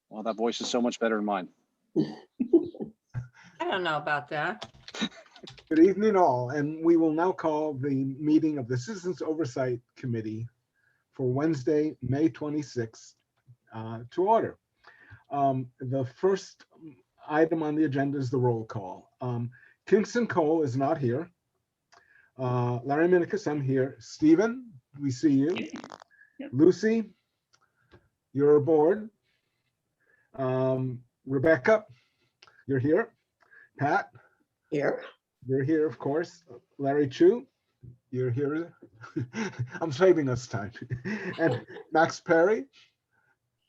Well, that voice is so much better than mine. I don't know about that. Good evening all, and we will now call the meeting of the Citizens Oversight Committee for Wednesday, May 26th to order. The first item on the agenda is the roll call. Kingston Cole is not here. Larry Minicus, I'm here. Stephen, we see you. Yep. Lucy, you're aboard. Rebecca, you're here. Pat, Here. you're here, of course. Larry Chu, you're here. I'm saving us time. And Max Perry,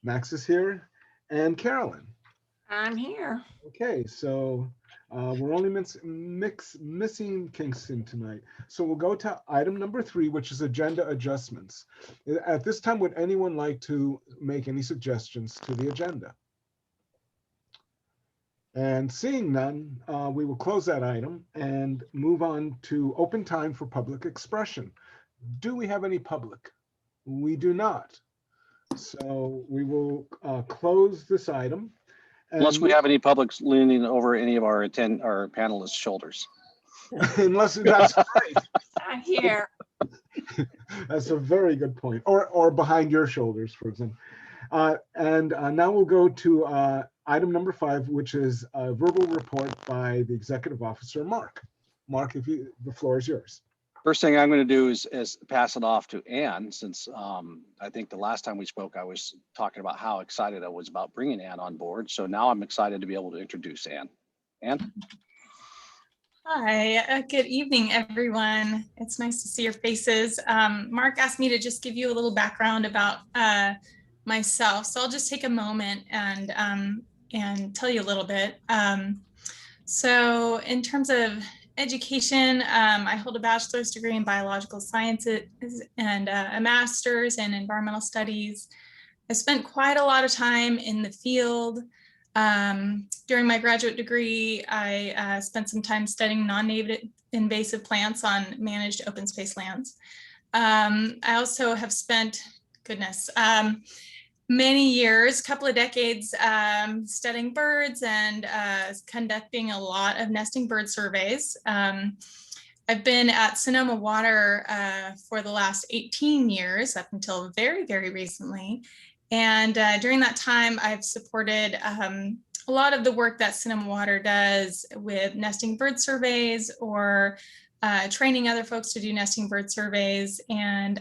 Max is here. And Carolyn. I'm here. Okay, so we're only missing Kingston tonight. So we'll go to item number 3, which is agenda adjustments. At this time, would anyone like to make any suggestions to the agenda? And seeing none, we will close that item and move on to open time for public expression. Do we have any public? We do not. So we will close this item. Unless we have any publics leaning over any of our panelists' shoulders. Unless that's right. I'm here. That's a very good point. Or behind your shoulders, for example. And now we'll go to item number 5, which is a verbal report by the executive officer, Mark. Mark, the floor is yours. First thing I'm going to do is pass it off to Ann, since I think the last time we spoke, I was talking about how excited I was about bringing Ann on board. So now I'm excited to be able to introduce Ann. Ann? Hi, good evening, everyone. It's nice to see your faces. Mark asked me to just give you a little background about myself. So I'll just take a moment and tell you a little bit. So in terms of education, I hold a bachelor's degree in biological sciences and a master's in environmental studies. I spent quite a lot of time in the field. During my graduate degree, I spent some time studying non-native invasive plants on managed open space lands. I also have spent, many years, couple of decades, studying birds and conducting a lot of nesting bird surveys. I've been at Sonoma Water for the last 18 years, up until very, very recently. And during that time, I've supported a lot of the work that Sonoma Water does with nesting bird surveys, or training other folks to do nesting bird surveys, and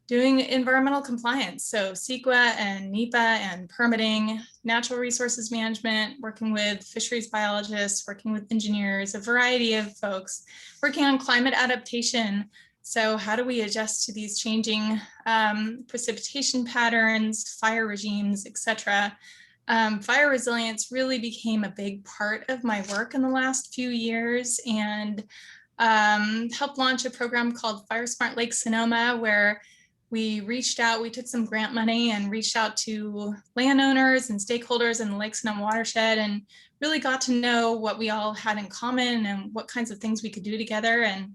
doing environmental compliance. So CEQA and NEPA and permitting, natural resources management, working with fisheries biologists, working with engineers, a variety of folks, working on climate adaptation. So how do we adjust to these changing precipitation patterns, fire regimes, etc. Fire resilience really became a big part of my work in the last few years, and helped launch a program called Fire Smart Lake Sonoma, where we reached out, we took some grant money and reached out to landowners and stakeholders in the Lake Sonoma watershed, and really got to know what we all had in common and what kinds of things we could do together, and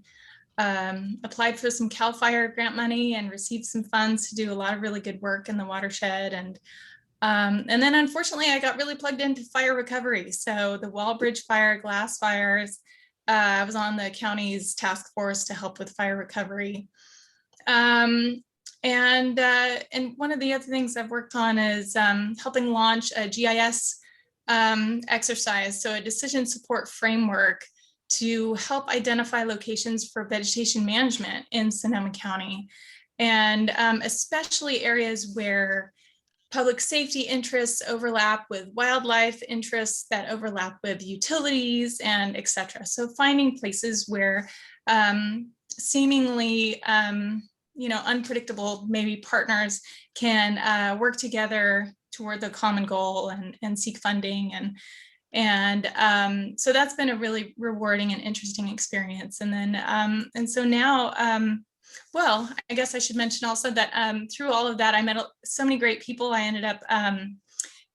applied for some CAL FIRE grant money and received some funds to do a lot of really good work in the watershed. And then unfortunately, I got really plugged into fire recovery. So the Wallbridge fire, glass fires, I was on the county's task force to help with fire recovery. And one of the other things I've worked on is helping launch a GIS exercise, so a decision support framework to help identify locations for vegetation management in Sonoma County, and especially areas where public safety interests overlap with wildlife interests that overlap with utilities and etc. So finding places where seemingly unpredictable maybe partners can work together toward the common goal and seek funding, and so that's been a really rewarding and interesting experience. And then and so now well, I guess I should mention also that through all of that, I met so many great people. I ended up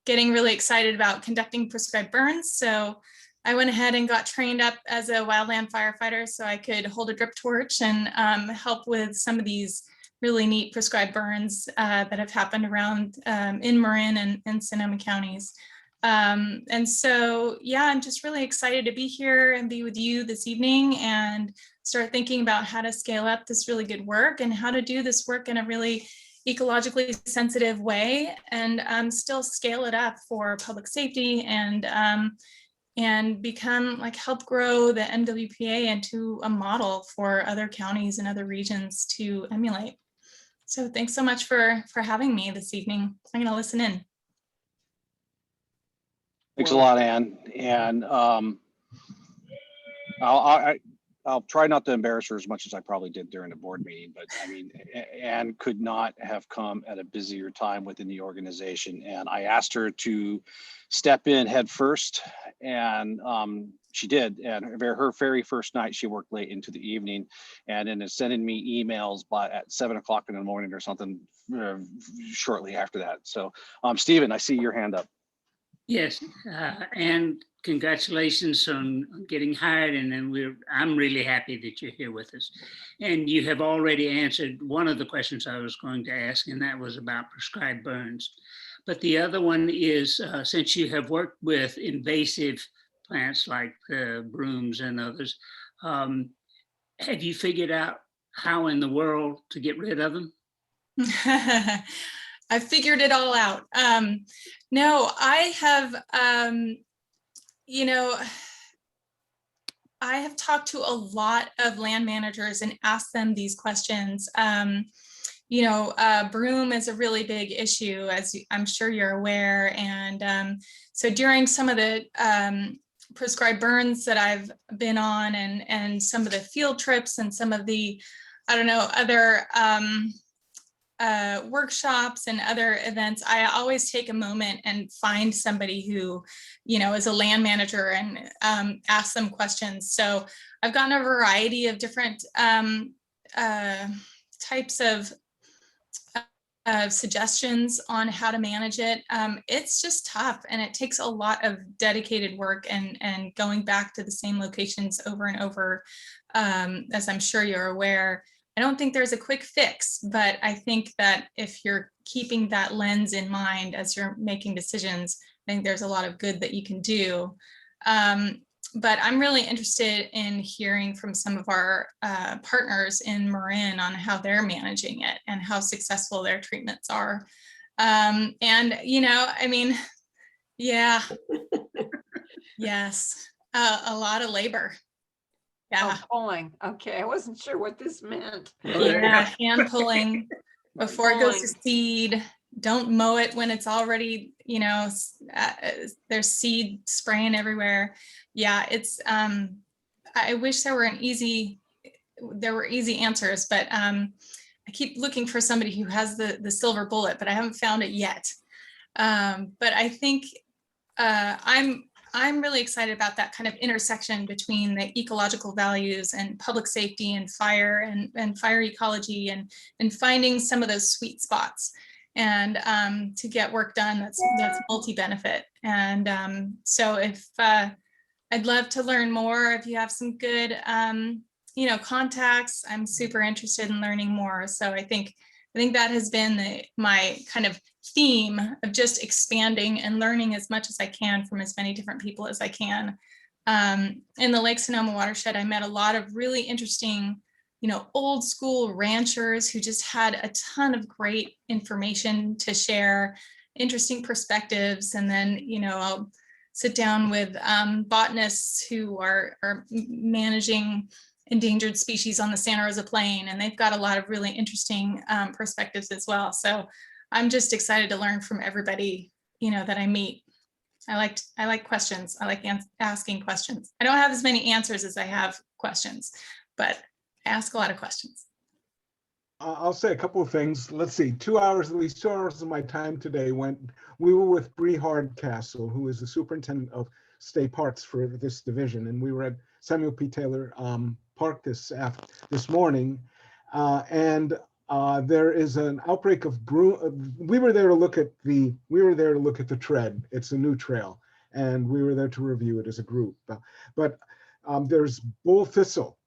getting really excited about conducting prescribed burns. So I went ahead and got trained up as a wildland firefighter so I could hold a drip torch and help with some of these really neat prescribed burns that have happened around in Marin and Sonoma counties. And so, yeah, I'm just really excited to be here and be with you this evening and start thinking about how to scale up this really good work and how to do this work in a really ecologically sensitive way and still scale it up for public safety and become like help grow the MWPA into a model for other counties and other regions to emulate. So thanks so much for having me this evening. I'm going to listen in. Thanks a lot, Ann. And I'll try not to embarrass her as much as I probably did during the board meeting, but I mean, Ann could not have come at a busier time within the organization. And I asked her to step in head first, and she did. And her very first night, she worked late into the evening, and then is sending me emails at 7 o'clock in the morning or something shortly after that. So Stephen, I see your hand up. Yes, and congratulations on getting hired, and then I'm really happy that you're here with us. And you have already answered one of the questions I was going to ask, and that was about prescribed burns. But the other one is, since you have worked with invasive plants like brooms and others, have you figured out how in the world to get rid of them? I figured it all out. No, I have, I have talked to a lot of land managers and asked them these questions. Broom is a really big issue, as I'm sure you're aware. And so during some of the prescribed burns that I've been on and some of the field trips and some of the, other workshops and other events, I always take a moment and find somebody who, is a land manager and ask them questions. So I've gotten a variety of different types of suggestions on how to manage it. It's just tough, and it takes a lot of dedicated work and going back to the same locations over and over, as I'm sure you're aware. I don't think there's a quick fix, but I think that if you're keeping that lens in mind as you're making decisions, I think there's a lot of good that you can do. But I'm really interested in hearing from some of our partners in Marin on how they're managing it and how successful their treatments are. Yeah, yes, a lot of labor. Yeah. Oh, pulling. Okay, I wasn't sure what this meant. Yeah, hand pulling before it goes to seed. Don't mow it when it's already, there's seed spraying everywhere. Yeah, it's, I wish there were easy answers, but I keep looking for somebody who has the silver bullet, but I haven't found it yet. But I think I'm really excited about that kind of intersection between the ecological values and public safety and fire and fire ecology and finding some of those sweet spots and to get work done that's multi-benefit. And so if I'd love to learn more, if you have some good contacts, I'm super interested in learning more. So I think that has been my kind of theme of just expanding and learning as much as I can from as many different people as I can. In the Lake Sonoma watershed, I met a lot of really interesting, old school ranchers who just had a ton of great information to share, interesting perspectives. And then, I'll sit down with botanists who are managing endangered species on the Santa Rosa Plain, and they've got a lot of really interesting perspectives as well. So I'm just excited to learn from everybody, that I meet. I like questions. I like asking questions. I don't have as many answers as I have questions, but I ask a lot of questions. I'll say a couple of things. Let's see, at least 2 hours of my time today we were with Bree Hardcastle, who is the superintendent of state parks for this division. And we were at Samuel P. Taylor Park this morning. There is an outbreak of broom. We were there to look at the tread. It's a new trail, and we were there to review it as a group. But there's bull thistle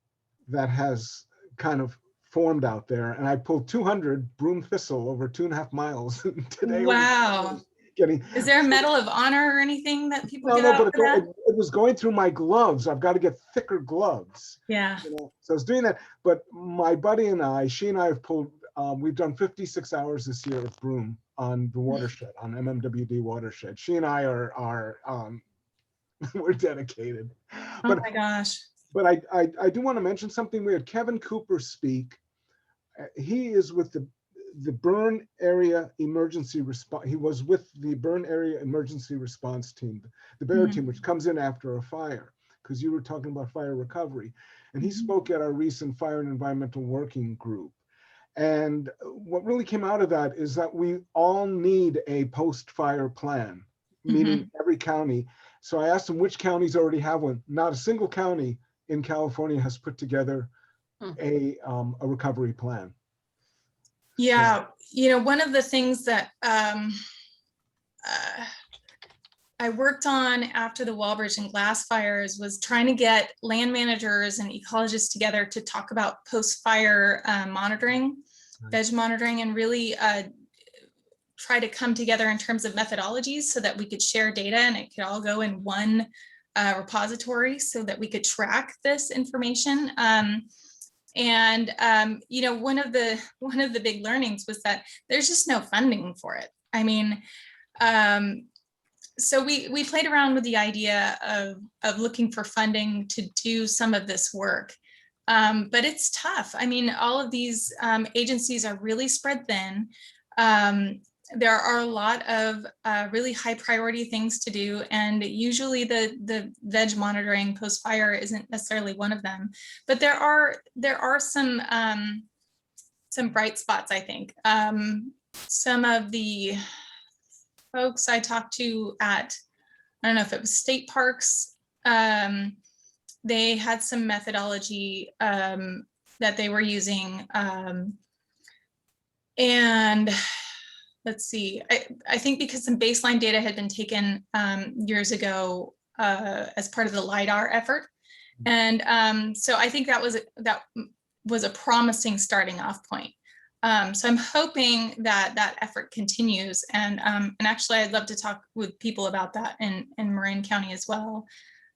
that has kind of formed out there, and I pulled 200 broom thistle over 2.5 miles. Today, Wow. getting. Is there a medal of honor or anything that people No, get no, out but for that? it was going through my gloves. I've got to get thicker gloves. Yeah. You know, so I was doing that. But my buddy and I, she and I have pulled, we've done 56 hours this year of broom on the watershed, on MMWD watershed. She and I are we're dedicated. Oh But my gosh. but I do want to mention something. We had Kevin Cooper speak. He is with the burn area emergency response. He was with the burn area emergency response team, the BEAR team, which comes in after a fire, because you were talking about fire recovery. And he spoke at our recent fire and environmental working group. And what really came out of that is that we all need a post-fire plan, meaning every county. So I asked him which counties already have one. Not a single county in California has put together a recovery plan. Yeah, you know, one of the things that I worked on after the Walbridge and Glass fires was trying to get land managers and ecologists together to talk about post-fire monitoring, veg monitoring, and really try to come together in terms of methodologies so that we could share data and it could all go in one repository so that we could track this information. You know, one of the big learnings was that there's just no funding for it. I mean, so we played around with the idea of looking for funding to do some of this work, but it's tough. I mean, all of these agencies are really spread thin. There are a lot of really high priority things to do, and usually the veg monitoring post fire isn't necessarily one of them. But there are some bright spots, I think. Some of the folks I talked to at, I don't know if it was state parks, they had some methodology that they were using, and let's see, I think because some baseline data had been taken years ago as part of the LIDAR effort. And so I think that was a promising starting off point. So I'm hoping that effort continues. And actually I'd love to talk with people about that in Marin County as well.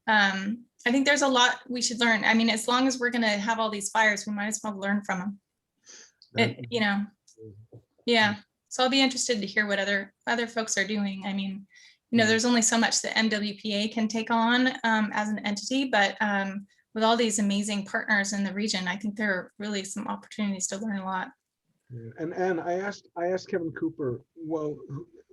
I think there's a lot we should learn. I mean, as long as we're gonna have all these fires, we might as well learn from them. You know, yeah. So I'll be interested to hear what other folks are doing. I mean, you know, there's only so much that MWPA can take on as an entity, but with all these amazing partners in the region, I think there are really some opportunities to learn a lot. And I asked Kevin Cooper, well,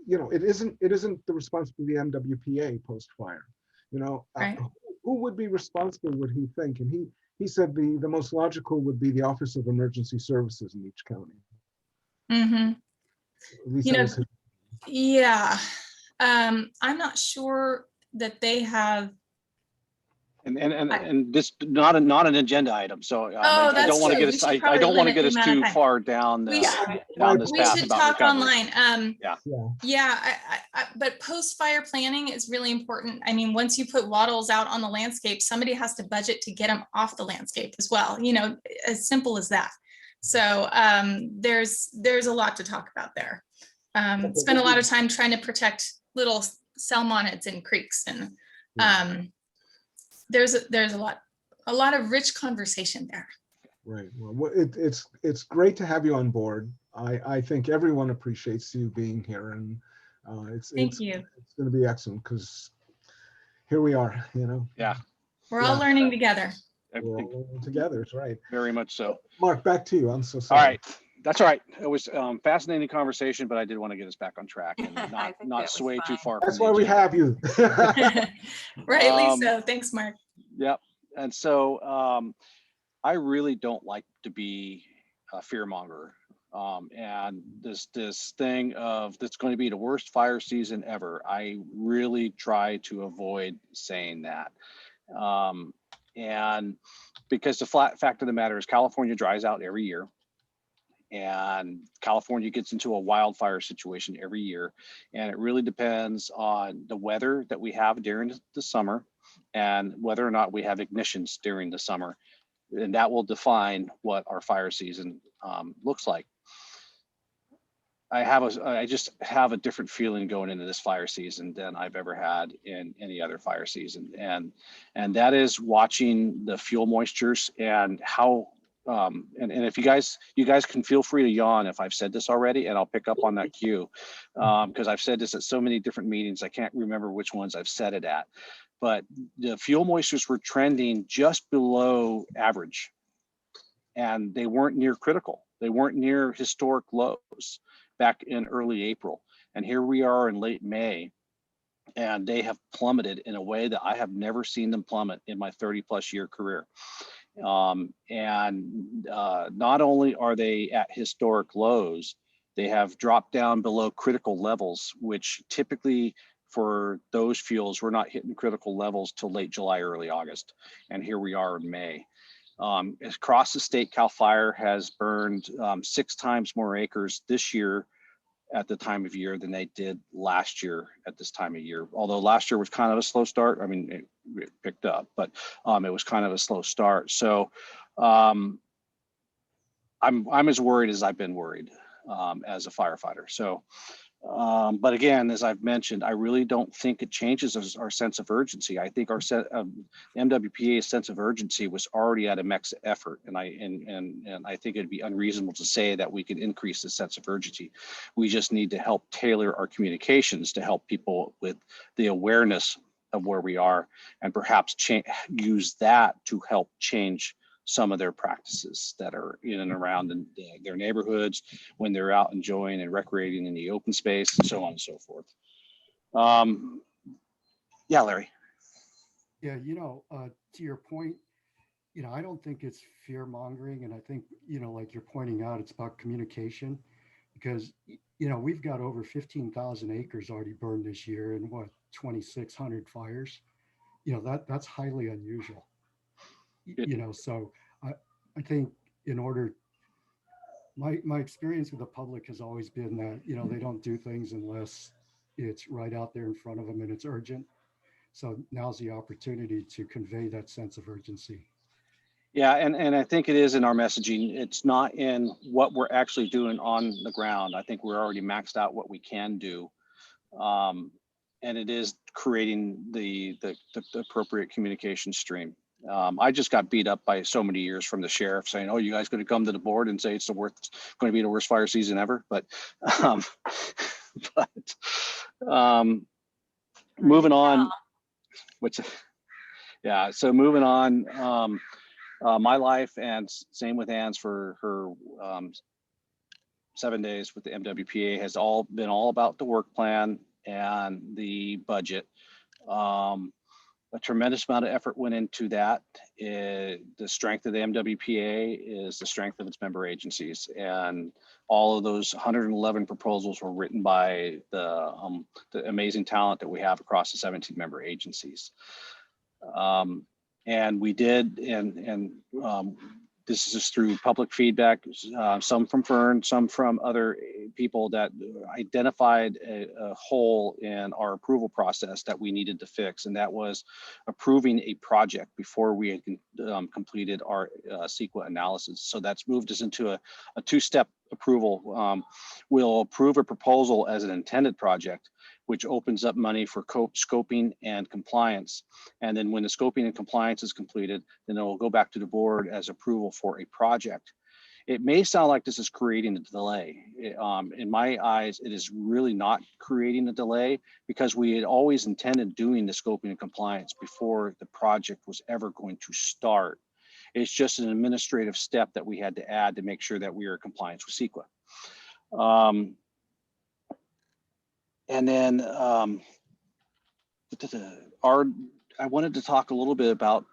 you know, it isn't the responsibility of the MWPA post fire. You know, Right. Who would be responsible, would he think? And he said the most logical would be the Office of Emergency Services in each county. At least You that know, was his. yeah. I'm not sure that they have. And this not an agenda item, so I that's don't want to true. get We us. should I probably don't want to limit get the us amount of too time. far down We this should path about talk recovery. online. Yeah. But post-fire planning is really important. I mean, once you put wattles out on the landscape, somebody has to budget to get them off the landscape as well. You know, as simple as that. So there's a lot to talk about there. Spend a lot of time trying to protect little salmonids in creeks, and there's a lot of rich conversation there. Right. Well, it's great to have you on board. I think everyone appreciates you being here, and Thank you. It's going to be excellent because here we are. You know. Yeah. We're all learning together. We're all learning together. It's right. Very much so. Mark, back to you. I'm so sorry. All right. That's all right. It was fascinating conversation, but I did want to get us back on track and I think that not was sway too fine. far. That's from why the we agenda. have you. Rightly so. Thanks, Mark. Yep. And so I really don't like to be a fear monger. And this thing of that's going to be the worst fire season ever. I really try to avoid saying that. And because the flat fact of the matter is California dries out every year. And California gets into a wildfire situation every year. And it really depends on the weather that we have during the summer and whether or not we have ignitions during the summer. and that will define what our fire season looks like. I just have a different feeling going into this fire season than I've ever had in any other fire season. And that is watching the fuel moistures and how, and if you guys can feel free to yawn if I've said this already, and I'll pick up on that cue, because I've said this at so many different meetings, I can't remember which ones I've said it at, but the fuel moistures were trending just below average, and they weren't near critical. They weren't near historic lows back in early April. And here we are in late May, and they have plummeted in a way that I have never seen them plummet in my 30+ year career. Not only are they at historic lows, they have dropped down below critical levels, which typically for those fuels, we're not hitting critical levels till late July, early August. And here we are in May. Across the state, CAL FIRE has burned 6 times more acres this year at the time of year than they did last year at this time of year. Although last year was kind of a slow start. I mean, it picked up, but it was kind of a slow start. So I'm as worried as I've been worried as a firefighter. So, but again, as I've mentioned, I really don't think it changes our sense of urgency. I think our MWPA's sense of urgency was already at a max effort, and I think it'd be unreasonable to say that we could increase the sense of urgency. We just need to help tailor our communications to help people with the awareness of where we are, and perhaps use that to help change some of their practices that are in and around their neighborhoods when they're out enjoying and recreating in the open space, and so on and so forth. Yeah, Larry. Yeah, to your point, I don't think it's fear mongering. And I think, like you're pointing out, it's about communication, because, we've got over 15,000 acres already burned this year and 2,600 fires. That's highly unusual. So I think my experience with the public has always been that, they don't do things unless it's right out there in front of them and it's urgent. So now's the opportunity to convey that sense of urgency. Yeah, and I think it is in our messaging. It's not in what we're actually doing on the ground. I think we're already maxed out what we can do. And it is creating the appropriate communication stream. I just got beat up by so many years from the sheriff saying, "Oh, you guys going to come to the board and say it's going to be the worst fire season ever?" But, moving on. So moving on. My life, and same with Ann's for her 7 days with the MWPA, has all been about the work plan and the budget. A tremendous amount of effort went into that. The strength of the MWPA is the strength of its member agencies, and all of those 111 proposals were written by the amazing talent that we have across the 17 member agencies. And we did, and this is just through public feedback, some from Fern, some from other people, that identified a hole in our approval process that we needed to fix, and that was approving a project before we had completed our CEQA analysis. So that's moved us into a 2-step approval. We'll approve a proposal as an intended project, which opens up money for scoping and compliance. And then when the scoping and compliance is completed, then it will go back to the board as approval for a project. It may sound like this is creating a delay. In my eyes, it is really not creating a delay, because we had always intended doing the scoping and compliance before the project was ever going to start. It's just an administrative step that we had to add to make sure that we are in compliance with CEQA. And then I wanted to talk a little bit about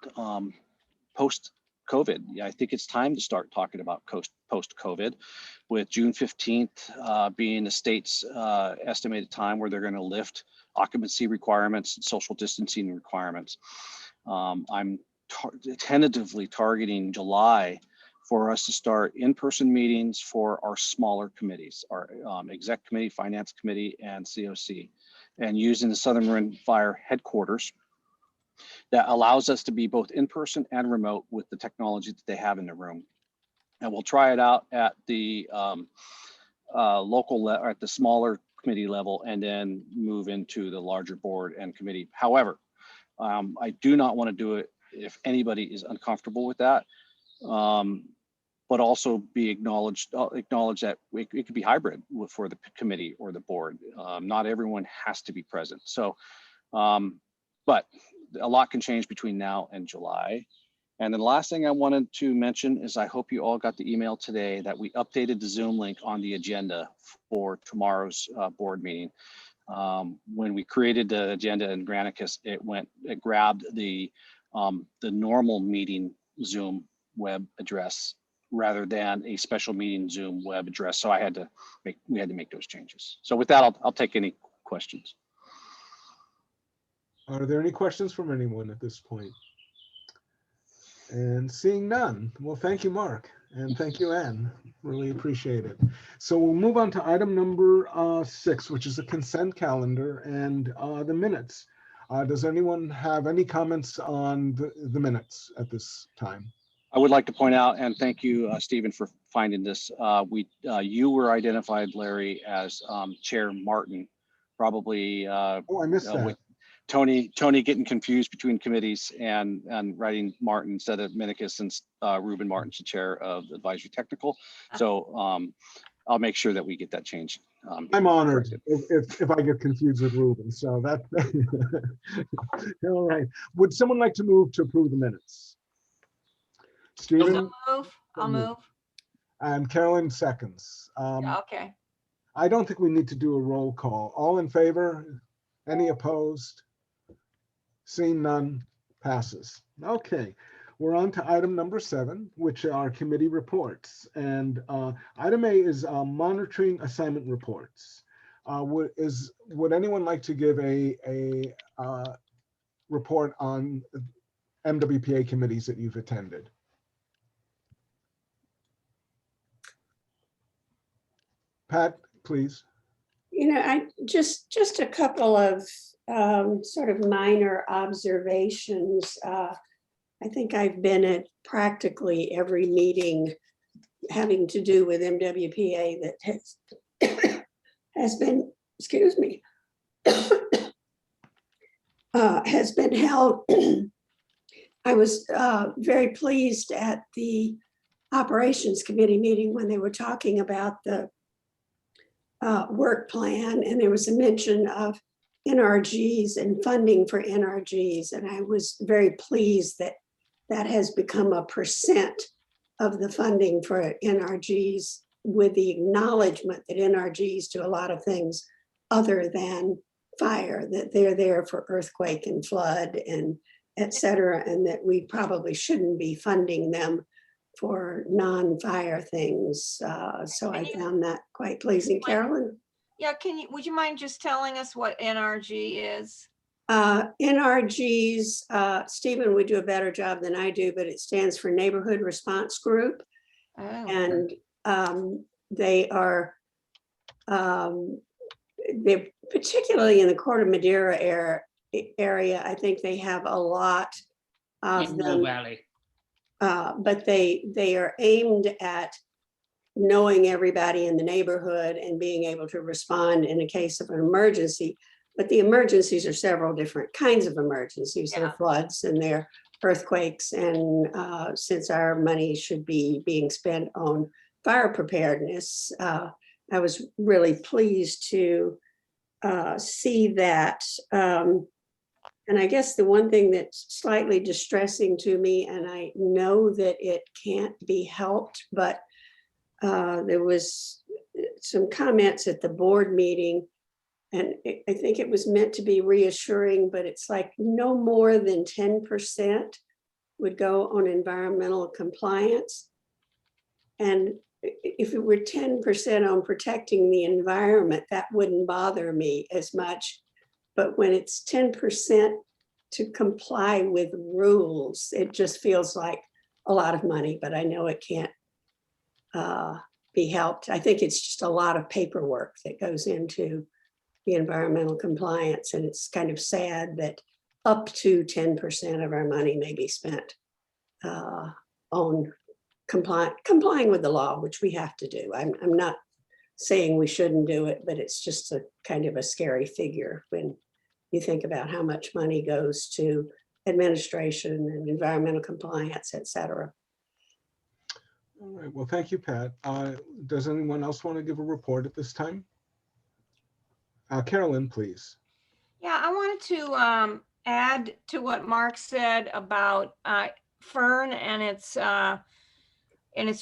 post-COVID. Yeah, I think it's time to start talking about post-COVID, with June 15th being the state's estimated time where they're going to lift occupancy requirements and social distancing requirements. I'm tentatively targeting July for us to start in-person meetings for our smaller committees, our exec committee, finance committee, and COC, and using the Southern Rim Fire headquarters that allows us to be both in person and remote with the technology that they have in the room. And we'll try it out at the local or at the smaller committee level, and then move into the larger board and committee. However, I do not want to do it if anybody is uncomfortable with that, but also be acknowledge that it could be hybrid for the committee or the board. Not everyone has to be present. So, but a lot can change between now and July. And then the last thing I wanted to mention is I hope you all got the email today that we updated the Zoom link on the agenda for tomorrow's board meeting. When we created the agenda in Granicus, it grabbed the normal meeting Zoom web address rather than a special meeting Zoom web address. So we had to make those changes. So with that, I'll take any questions. Are there any questions from anyone at this point? And seeing none, well, thank you, Mark, and thank you, Ann. Really appreciate it. So we'll move on to item number 6, which is the consent calendar and the minutes. Does anyone have any comments on the minutes at this time? I would like to point out, and thank you, Stephen, for finding this. You were identified, Larry, as Chair Martin, probably Oh, I missed that. with Tony getting confused between committees and writing Martin instead of Minicus, since Ruben Martin's the chair of the advisory technical. So I'll make sure that we get that changed. I'm honored if I get confused with Ruben. So that all right. Would someone like to move to approve the minutes? Stephen? I'll move. And Carolyn seconds. Okay. I don't think we need to do a roll call. All in favor? Any opposed? Seeing none, passes. Okay, we're on to item number 7, which are committee reports. And item A is monitoring assignment reports. Would anyone like to give a report on MWPA committees that you've attended? Pat, please. I just a couple of sort of minor observations. I think I've been at practically every meeting having to do with MWPA that has been, excuse me, has been held. I was very pleased at the operations committee meeting when they were talking about the work plan, and there was a mention of NRGs and funding for NRGs, and I was very pleased that that has become a percent of the funding for NRGs, with the acknowledgement that NRGs do a lot of things other than fire, that they're there for earthquake and flood and et cetera, and that we probably shouldn't be funding them for non-fire things. So I found that quite pleasing. Carolyn? Yeah, would you mind just telling us what NRG is? NRGs, Stephen would do a better job than I do, but it stands for Neighborhood Response Group. Oh. And they are, they're particularly in the Corte Madera area. I think they have a lot of In them. Mill Valley. But they are aimed at knowing everybody in the neighborhood and being able to respond in a case of an emergency. But the emergencies are several different kinds of emergencies. There are floods and there are earthquakes. And since our money should be being spent on fire preparedness, I was really pleased to see that. And I guess the one thing that's slightly distressing to me, and I know that it can't be helped, but there was some comments at the board meeting, and I think it was meant to be reassuring, but it's like no more than 10% would go on environmental compliance. And if it were 10% on protecting the environment, that wouldn't bother me as much. But when it's 10% to comply with rules, it just feels like a lot of money, but I know it can't be helped. I think it's just a lot of paperwork that goes into the environmental compliance. And it's kind of sad that up to 10% of our money may be spent on complying with the law, which we have to do. I'm not saying we shouldn't do it, but it's just a kind of a scary figure when you think about how much money goes to administration and environmental compliance, et cetera. All right, well, thank you, Pat. Does anyone else want to give a report at this time? Carolyn, please. Yeah, I wanted to add to what Mark said about Fern and its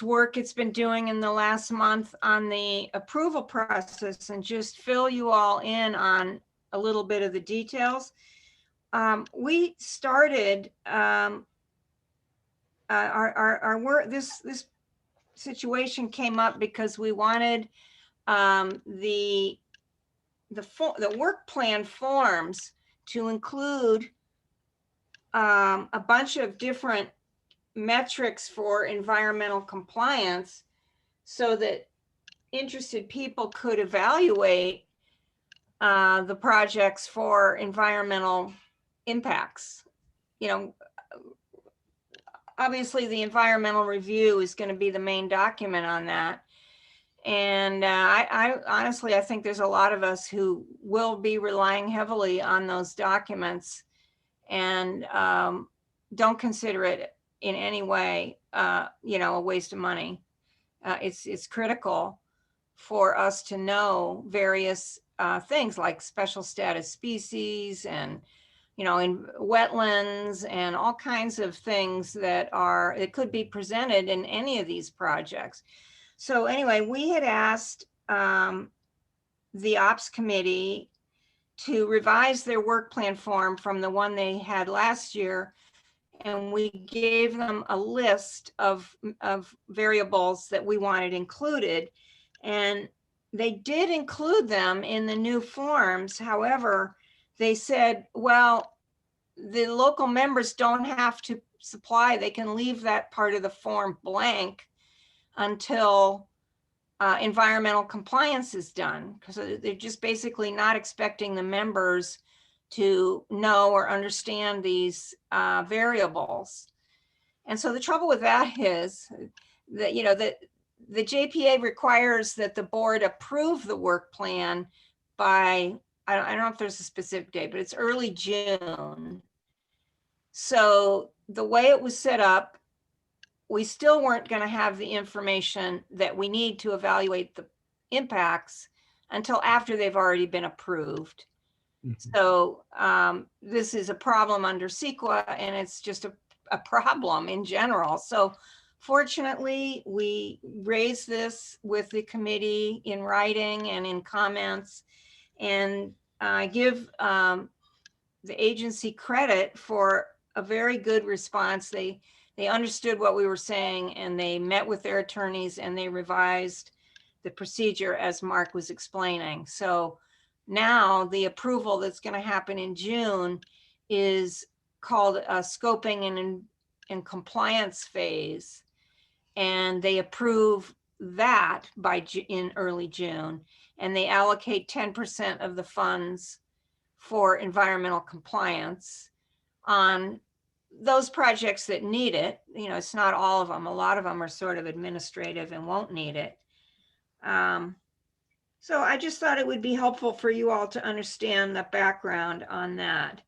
work it's been doing in the last month on the approval process, and just fill you all in on a little bit of the details. We started our work. This situation came up because we wanted the work plan forms to include a bunch of different metrics for environmental compliance so that interested people could evaluate the projects for environmental impacts. You know, obviously the environmental review is going to be the main document on that. And I honestly, I think there's a lot of us who will be relying heavily on those documents and don't consider it in any way, you know, a waste of money. It's critical for us to know various things like special status species and, you know, in wetlands and all kinds of things that could be presented in any of these projects. So anyway, we had asked the Ops Committee to revise their work plan form from the one they had last year. And we gave them a list of variables that we wanted included. And they did include them in the new forms. However, they said, well, the local members don't have to supply, they can leave that part of the form blank until environmental compliance is done. Because they're just basically not expecting the members to know or understand these variables. And so the trouble with that is that, you know, that the JPA requires that the board approve the work plan by, I don't know if there's a specific date, but it's early June. So the way it was set up, we still weren't going to have the information that we need to evaluate the impacts until after they've already been approved. So this is a problem under CEQA, and it's just a problem in general. So fortunately, we raised this with the committee in writing and in comments, and I give the agency credit for a very good response. They understood what we were saying, and they met with their attorneys and they revised the procedure as Mark was explaining. So now the approval that's going to happen in June is called a scoping and compliance phase. And they approve that in early June, and they allocate 10% of the funds for environmental compliance on those projects that need it. You know, it's not all of them. A lot of them are sort of administrative and won't need it. So I just thought it would be helpful for you all to understand the background on that.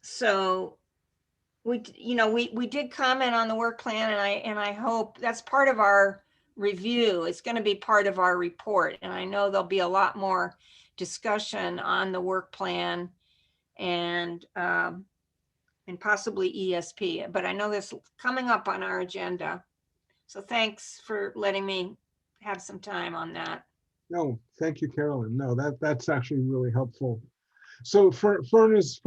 So we did comment on the work plan, and I hope that's part of our review. It's going to be part of our report, and I know there'll be a lot more discussion on the work plan and possibly ESP, but I know this coming up on our agenda. So thanks for letting me have some time on that. No, thank you, Carolyn. No, that's actually really helpful. So Fern is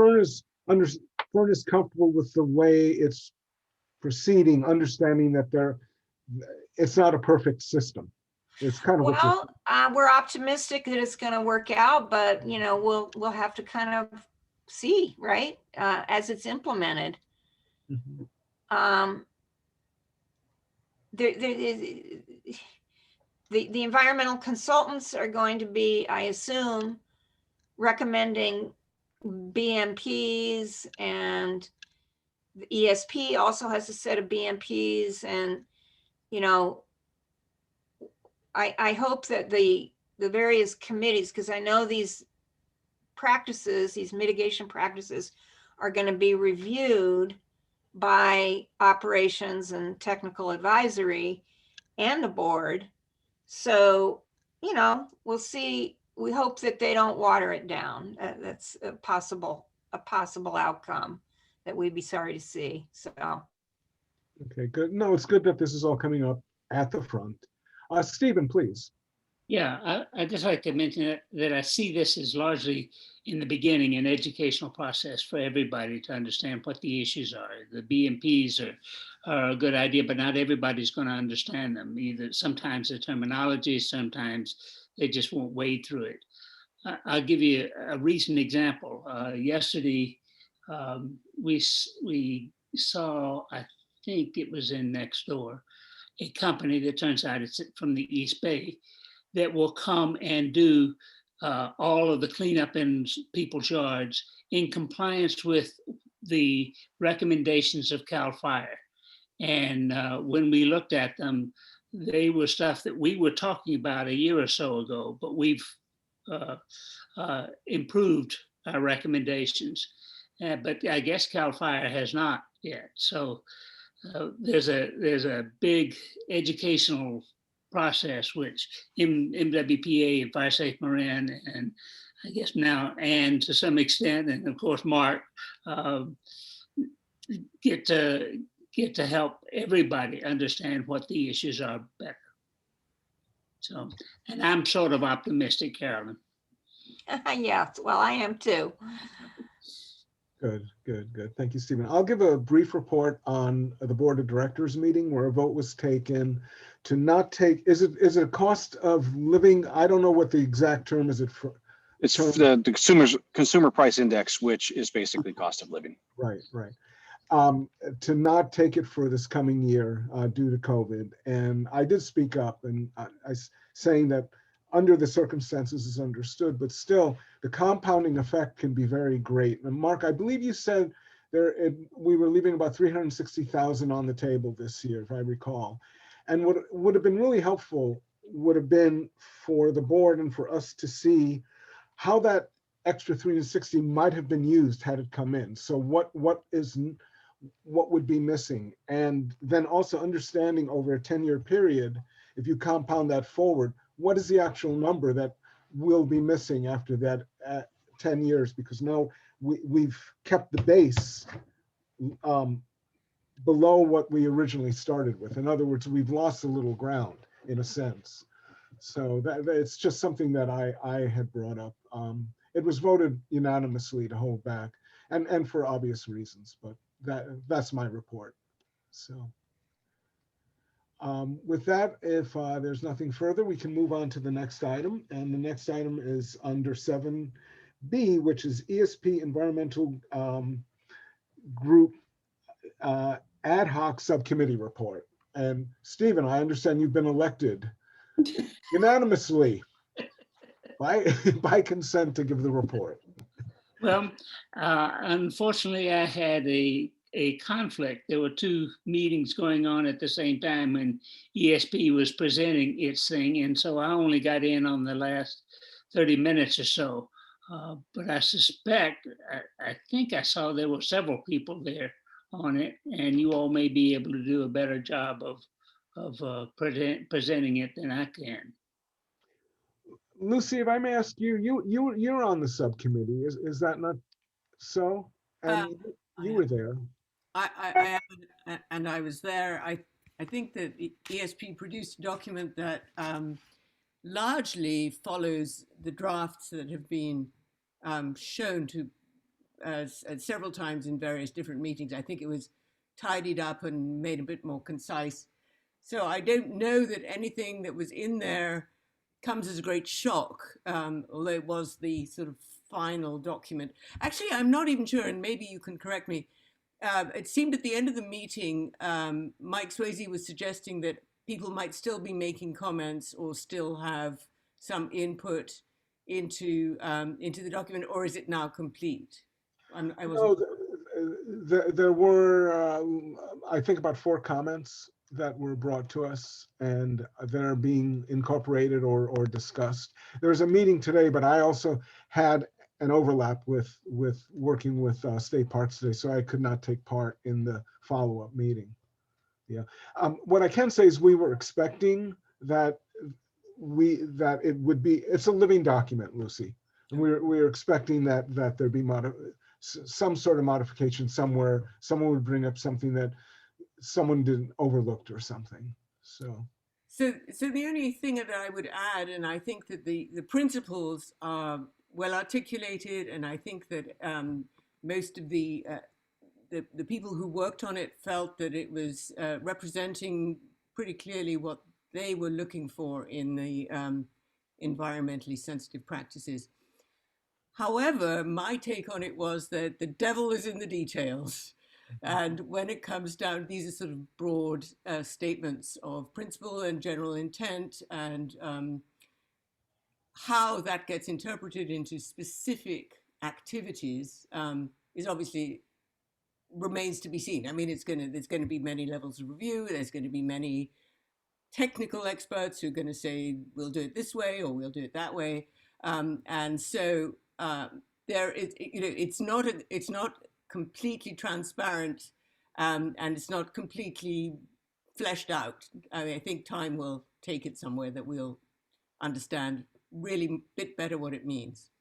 comfortable with the way it's proceeding, understanding that it's not a perfect system. It's kind of well, we're optimistic that it's going to work out, but you know, we'll have to kind of see, right, as it's implemented. Mm-hmm. The environmental consultants are going to be, I assume, recommending BMPs, and the ESP also has a set of BMPs. And, you know, I hope that the various committees, because I know these practices, these mitigation practices are going to be reviewed by operations and technical advisory and the board. So, you know, we'll see. We hope that they don't water it down. That's a possible outcome that we'd be sorry to see. So, Okay, good. No, it's good that this is all coming up at the front. Stephen, please. Yeah, I just like to mention that I see this as largely in the beginning an educational process for everybody to understand what the issues are. The BMPs are a good idea, but not everybody's going to understand them. Either sometimes the terminology, sometimes they just won't wade through it. I'll give you a recent example. Yesterday, we saw, I think it was in Nextdoor, a company that turns out it's from the East Bay that will come and do all of the cleanup in people's yards in compliance with the recommendations of CAL FIRE. And when we looked at them, they were stuff that we were talking about a year or so ago, but we've improved our recommendations. But I guess CAL FIRE has not yet. So there's a big educational process which MWPA and Fire Safe Marin, and I guess now and to some extent, and of course Mark, get to help everybody understand what the issues are better. So, and I'm sort of optimistic, Carolyn. yeah, well, I am too. Good, good, good. Thank you, Stephen. I'll give a brief report on the Board of Directors meeting where a vote was taken to not take, is it a cost of living? I don't know what the exact term is. It's the consumer price index, which is basically cost of living. Right, right. To not take it for this coming year due to COVID. And I did speak up and I saying that under the circumstances is understood, but still the compounding effect can be very great. And Mark, I believe you said we were leaving about 360,000 on the table this year, if I recall. And what would have been really helpful would have been for the board and for us to see how that extra 360 might have been used had it come in. So what would be missing? And then also understanding over a 10-year period, if you compound that forward, what is the actual number that will be missing after that 10 years? Because now we've kept the base below what we originally started with. In other words, we've lost a little ground in a sense. So it's just something that I had brought up. It was voted unanimously to hold back and for obvious reasons, but that's my report. So with that, if there's nothing further, we can move on to the next item. And the next item is under 7B, which is ESP Environmental Group Ad Hoc Subcommittee report. And Stephen, I understand you've been elected unanimously by consent to give the report. Well, unfortunately, I had a conflict. There were two meetings going on at the same time when ESP was presenting its thing. And so I only got in on the last 30 minutes or so. But I suspect, I think I saw there were several people there on it, and you all may be able to do a better job of presenting it than I can. Lucy, if I may ask you're on the subcommittee. Is that not so? And you were there. I am, and I was there. I think that ESP produced a document that largely follows the drafts that have been shown to several times in various different meetings. I think it was tidied up and made a bit more concise. So I don't know that anything that was in there comes as a great shock, although it was the sort of final document. Actually, I'm not even sure, and maybe you can correct me. It seemed at the end of the meeting, Mike Swayze was suggesting that people might still be making comments or still have some input into the document, or is it now complete? I No, wasn't. there were, I think, about 4 comments that were brought to us, and they're being incorporated or discussed. There was a meeting today, but I also had an overlap with working with state parks today, so I could not take part in the follow-up meeting. Yeah. What I can say is we were expecting that it would be, it's a living document, Lucy. And we're expecting that there'd be some sort of modification somewhere. Someone would bring up something that someone didn't overlooked or something. So the only thing that I would add, and I think that the principles are well articulated, and I think that most of the people who worked on it felt that it was representing pretty clearly what they were looking for in the environmentally sensitive practices. However, my take on it was that the devil is in the details. And when it comes down, these are sort of broad statements of principle and general intent, and how that gets interpreted into specific activities is obviously remains to be seen. I mean, there's going to be many levels of review. There's going to be many technical experts who are going to say we'll do it this way or we'll do it that way, and so there is, it's not completely transparent, and it's not completely fleshed out. I mean, I think time will take it somewhere that we'll understand really a bit better what it means.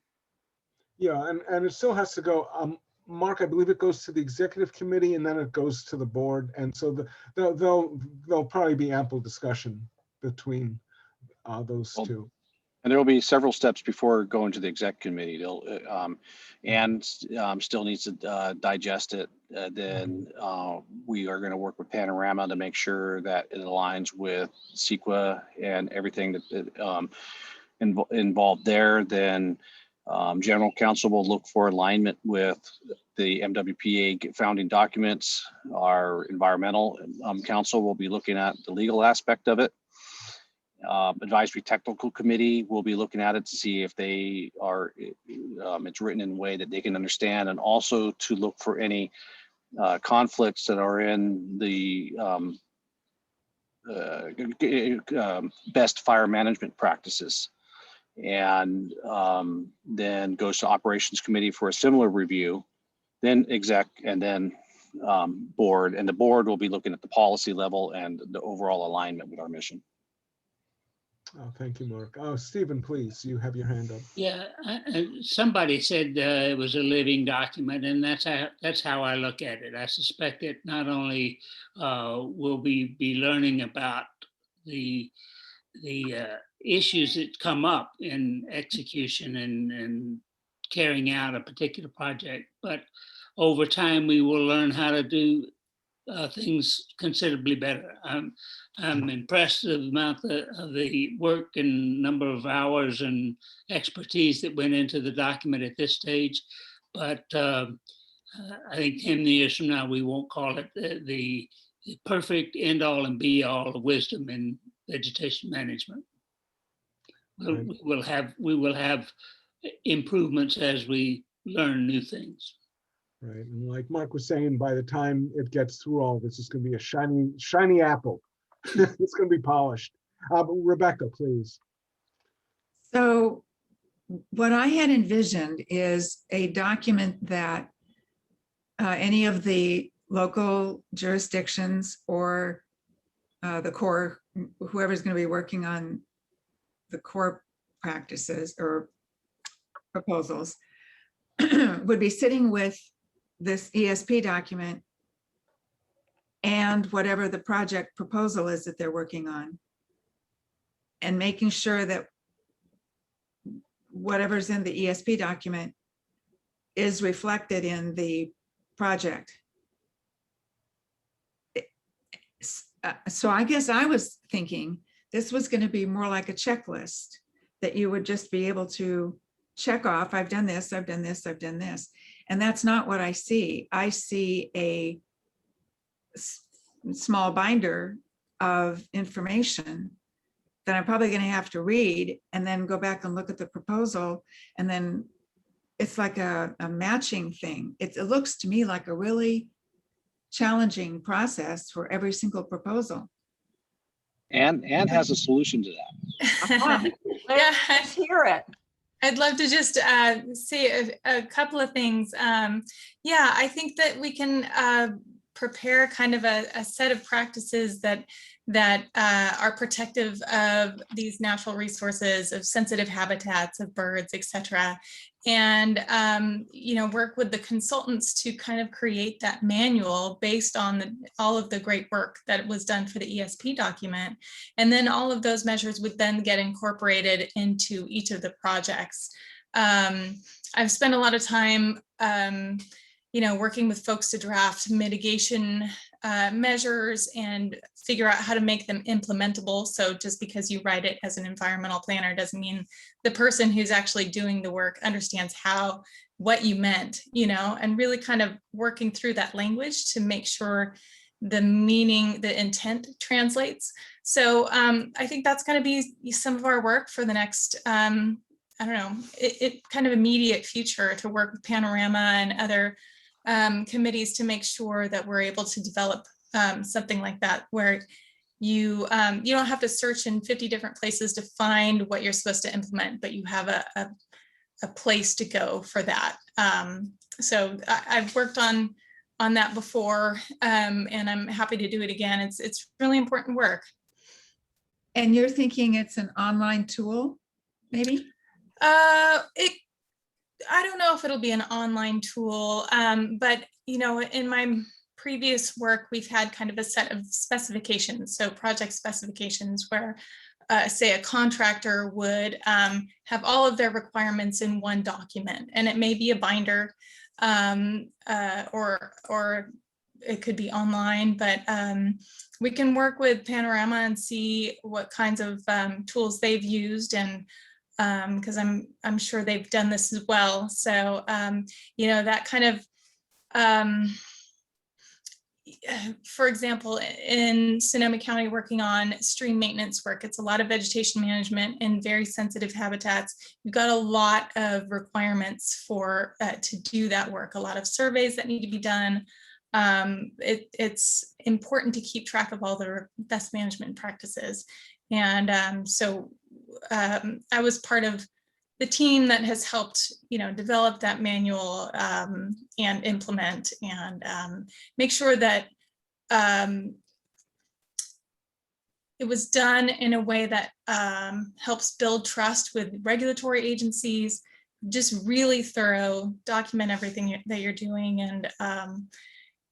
yeah, and it still has to go. Mark, I believe it goes to the executive committee and then it goes to the board, and so there'll probably be ample discussion between those two. And there will be several steps before going to the exec committee. They'll and still needs to digest it. Then we are going to work with Panorama to make sure that it aligns with CEQA and everything that involved there. Then general counsel will look for alignment with the MWPA founding documents. Our environmental counsel will be looking at the legal aspect of it. Advisory technical committee will be looking at it to see if they are, it's written in a way that they can understand, and also to look for any conflicts that are in the best fire management practices. And then goes to operations committee for a similar review, then exec, and then board. And the board will be looking at the policy level and the overall alignment with our mission. Oh, thank you, Mark. Oh, Stephen, please, you have your hand up. Yeah, somebody said it was a living document, and that's how I look at it. I suspect that not only will we be learning about the issues that come up in execution and carrying out a particular project, but over time we will learn how to do things considerably better. I'm impressed with the amount of the work and number of hours and expertise that went into the document at this stage, but I think 10 years from now we won't call it the perfect end all and be all of wisdom in vegetation management. We will have improvements as we learn new things. Right, and like Mark was saying, by the time it gets through all this, it's going to be a shiny apple. It's going to be polished. But Rebecca, please. So what I had envisioned is a document that any of the local jurisdictions or the Corps, whoever's going to be working on the Corps practices or proposals, would be sitting with this ESP document and whatever the project proposal is that they're working on, and making sure that whatever's in the ESP document is reflected in the project. So I guess I was thinking this was going to be more like a checklist that you would just be able to check off. I've done this, I've done this, I've done this. And that's not what I see. I see a small binder of information that I'm probably going to have to read and then go back and look at the proposal. And then it's like a matching thing. It looks to me like a really challenging process for every single proposal. And has a solution to that. Yeah. Let's hear it. I'd love to just say a couple of things. Yeah, I think that we can prepare kind of a set of practices that are protective of these natural resources, of sensitive habitats, of birds, et cetera. And, work with the consultants to kind of create that manual based on all of the great work that was done for the ESP document. And then all of those measures would then get incorporated into each of the projects. I've spent a lot of time, working with folks to draft mitigation measures and figure out how to make them implementable. So just because you write it as an environmental planner doesn't mean the person who's actually doing the work understands what you meant, and really kind of working through that language to make sure the meaning, the intent translates. So I think that's going to be some of our work for the next, kind of immediate future, to work with Panorama and other committees to make sure that we're able to develop something like that, where you don't have to search in 50 different places to find what you're supposed to implement, but you have a place to go for that. So I've worked on that before, and I'm happy to do it again. It's really important work. And you're thinking it's an online tool, maybe? I don't know if it'll be an online tool, but in my previous work, we've had kind of a set of specifications. So project specifications where, say, a contractor would have all of their requirements in one document, and it may be a binder, or it could be online, but we can work with Panorama and see what kinds of tools they've used, and because I'm sure they've done this as well. So, that kind of, for example, in Sonoma County, working on stream maintenance work, it's a lot of vegetation management in very sensitive habitats. You've got a lot of requirements for to do that work, a lot of surveys that need to be done. It's important to keep track of all the best management practices. And so I was part of the team that has helped, develop that manual and implement and make sure that it was done in a way that helps build trust with regulatory agencies, just really thorough, document everything that you're doing,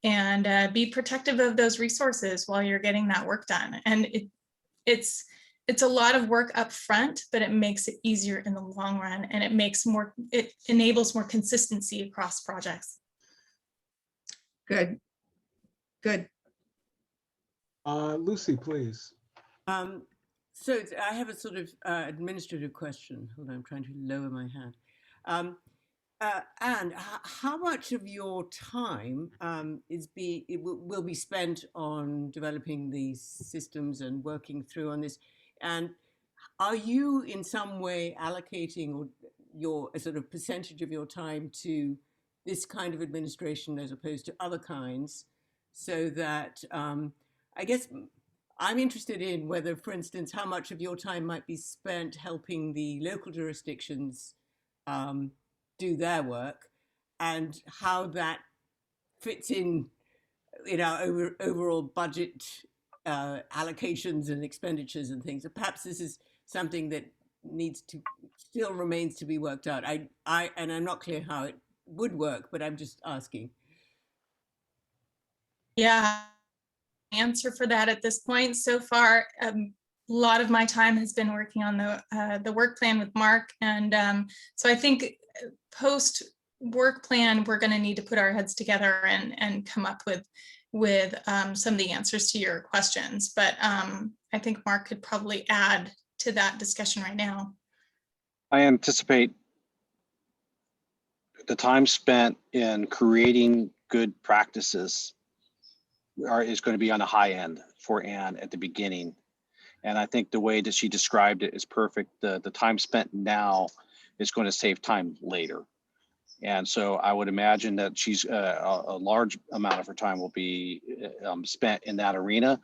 and be protective of those resources while you're getting that work done. And it's a lot of work up front, but it makes it easier in the long run, and it enables more consistency across projects. Good. Lucy, please. So I have a sort of administrative question. Hold on, I'm trying to lower my hand. And how much of your time will be spent on developing these systems and working through on this? And are you in some way allocating a sort of percentage of your time to this kind of administration as opposed to other kinds, so that I guess I'm interested in whether, for instance, how much of your time might be spent helping the local jurisdictions do their work, and how that fits in, overall budget allocations and expenditures and things. Perhaps this is something that still remains to be worked out. And I'm not clear how it would work, but I'm just asking. Yeah, answer for that at this point. So far, a lot of my time has been working on the work plan with Mark, and so I think post work plan, we're going to need to put our heads together and come up with some of the answers to your questions. But I think Mark could probably add to that discussion right now. I anticipate the time spent in creating good practices is going to be on the high end for Ann at the beginning. And I think the way that she described it is perfect. The time spent now is going to save time later. And so I would imagine that she's a large amount of her time will be spent in that arena.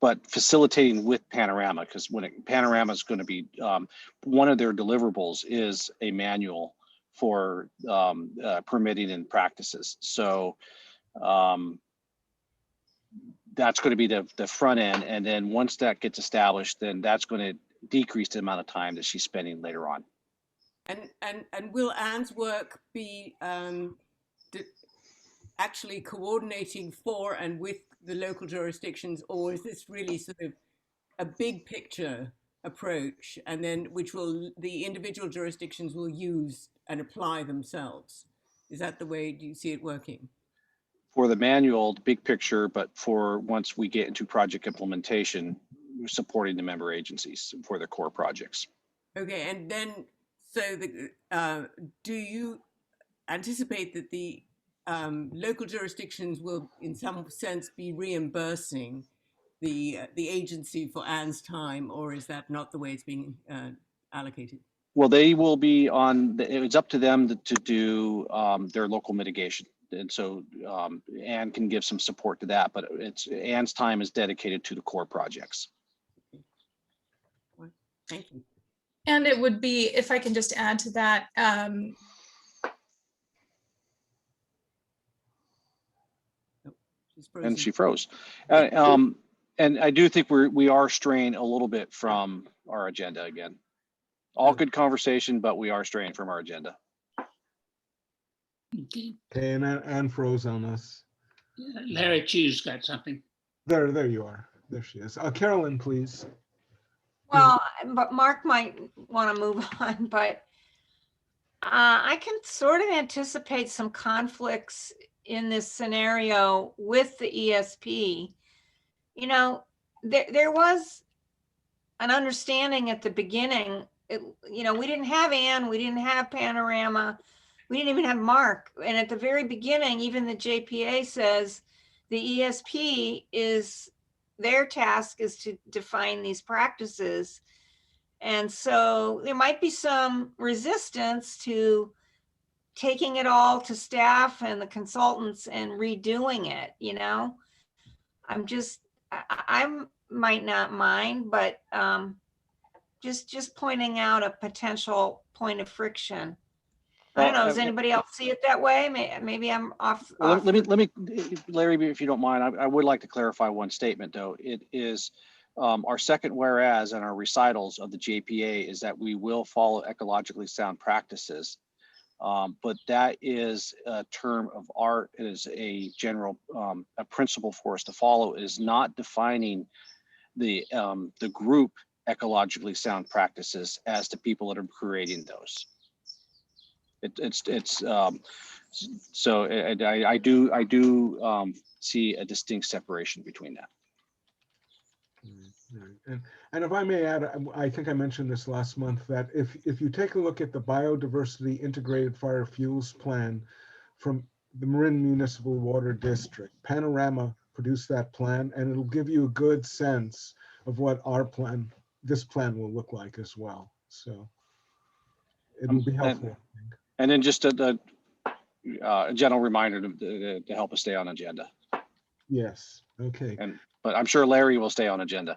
But facilitating with Panorama, because Panorama is going to be one of their deliverables is a manual for permitting and practices. So that's going to be the front end. And then once that gets established, then that's going to decrease the amount of time that she's spending later on. And will Anne's work be actually coordinating for and with the local jurisdictions, or is this really sort of a big picture approach, and then which will the individual jurisdictions will use and apply themselves? Is that the way you see it working? For the manual, the big picture, but for once we get into project implementation, we're supporting the member agencies for their core projects. Okay, and then so do you anticipate that the local jurisdictions will, in some sense, be reimbursing the agency for Anne's time, or is that not the way it's being allocated? Well, they will be on. It's up to them to do their local mitigation, and so Anne can give some support to that. But Anne's time is dedicated to the core projects. Thank you. And it would be, if I can just add to that, And she froze. And I do think we are straying a little bit from our agenda again. All good conversation, but we are straying from our agenda. Okay. Okay, and Anne froze on us. Larry Chu's got something. There you are. There she is. Carolyn, please. Well, but Mark might want to move on, but I can sort of anticipate some conflicts in this scenario with the ESP. You know, there was an understanding at the beginning. We didn't have Anne, we didn't have Panorama, we didn't even have Mark. And at the very beginning, even the JPA says the ESP is their task is to define these practices. And so there might be some resistance to taking it all to staff and the consultants and redoing it, I might not mind, but just pointing out a potential point of friction. I don't know. Does anybody else see it that way? Maybe I'm off. Well, let me, Larry, if you don't mind, I would like to clarify one statement, though. It is our second whereas and our recitals of the JPA is that we will follow ecologically sound practices. But that is a term of art. It is a general a principle for us to follow. It is not defining the group ecologically sound practices as the people that are creating those. So I do see a distinct separation between that. And if I may add, I think I mentioned this last month, that if you take a look at the Biodiversity Integrated Fire Fuels Plan from the Marin Municipal Water District, Panorama produced that plan, and it'll give you a good sense of what this plan will look like as well. So it'll be helpful, I think. And then just a general reminder to help us stay on agenda. Yes. Okay. But I'm sure Larry will stay on agenda.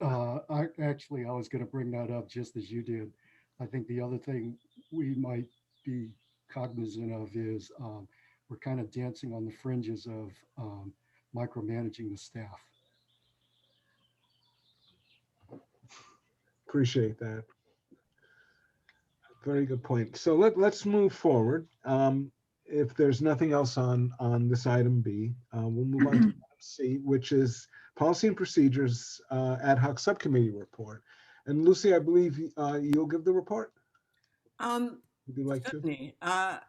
I was going to bring that up just as you did. I think the other thing we might be cognizant of is we're kind of dancing on the fringes of micromanaging the staff. Appreciate that. Very good point. So let's move forward. If there's nothing else on this item B, we'll move on to item C, which is Policy and Procedures Ad Hoc Subcommittee report. And Lucy, I believe you'll give the report. Would you like certainly. I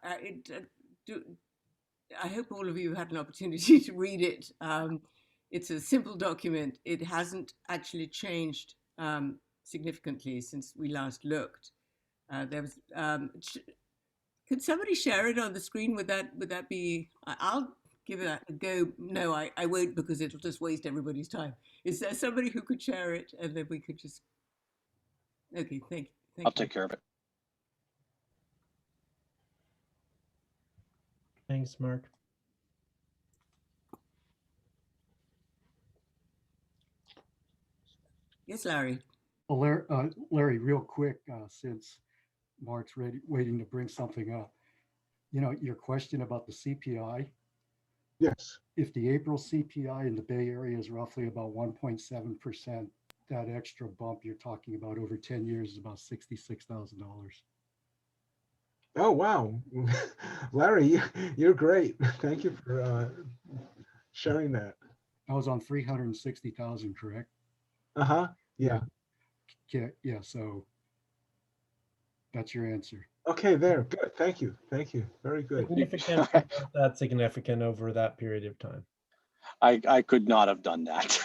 hope all of you had an opportunity to read it. It's a simple document. It hasn't actually changed significantly since we last looked. Could somebody share it on the screen? Would that be? I'll give it a go? No, I won't, because it'll just waste everybody's time. Is there somebody who could share it, and then we could just? Okay, thank you. I'll take care of it. Thanks, Mark. Yes, Larry. Well, Larry, real quick, since Mark's waiting to bring something up, you know, your question about the CPI, Yes. if the April CPI in the Bay Area is roughly about 1.7%, that extra bump you're talking about over 10 years is about $66,000. Oh, wow. Larry, you're great. Thank you for sharing that. I was on 360,000, correct? Uh-huh. Yeah. Yeah, so that's your answer. Okay, there. Good. Thank you. Thank you. Very good. Significant, that's significant over that period of time. I could not have done that.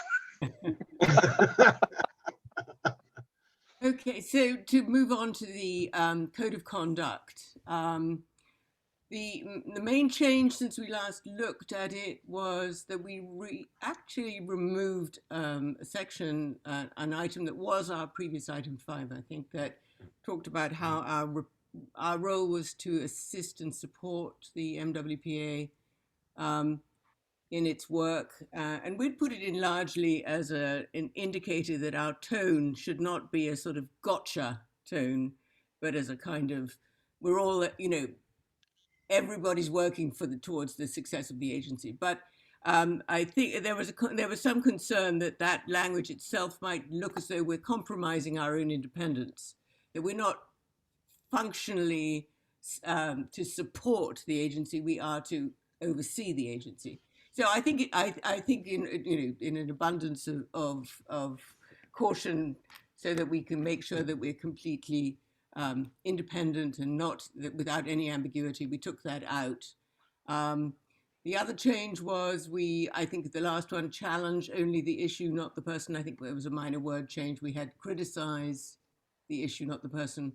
Okay, so to move on to the code of conduct, the main change since we last looked at it was that we actually removed a section, an item that was our previous item 5, I think, that talked about how our role was to assist and support the MWPA in its work, and we'd put it in largely as an indicator that our tone should not be a sort of gotcha tone, but as a kind of, we're all, you know, everybody's working towards the success of the agency. But I think there was some concern that that language itself might look as though we're compromising our own independence, that we're not functionally to support the agency, we are to oversee the agency. So I think in an abundance of caution, so that we can make sure that we're completely independent and not without any ambiguity, we took that out. The other change was I think the last one, challenge only the issue, not the person. I think it was a minor word change. We had criticize the issue, not the person.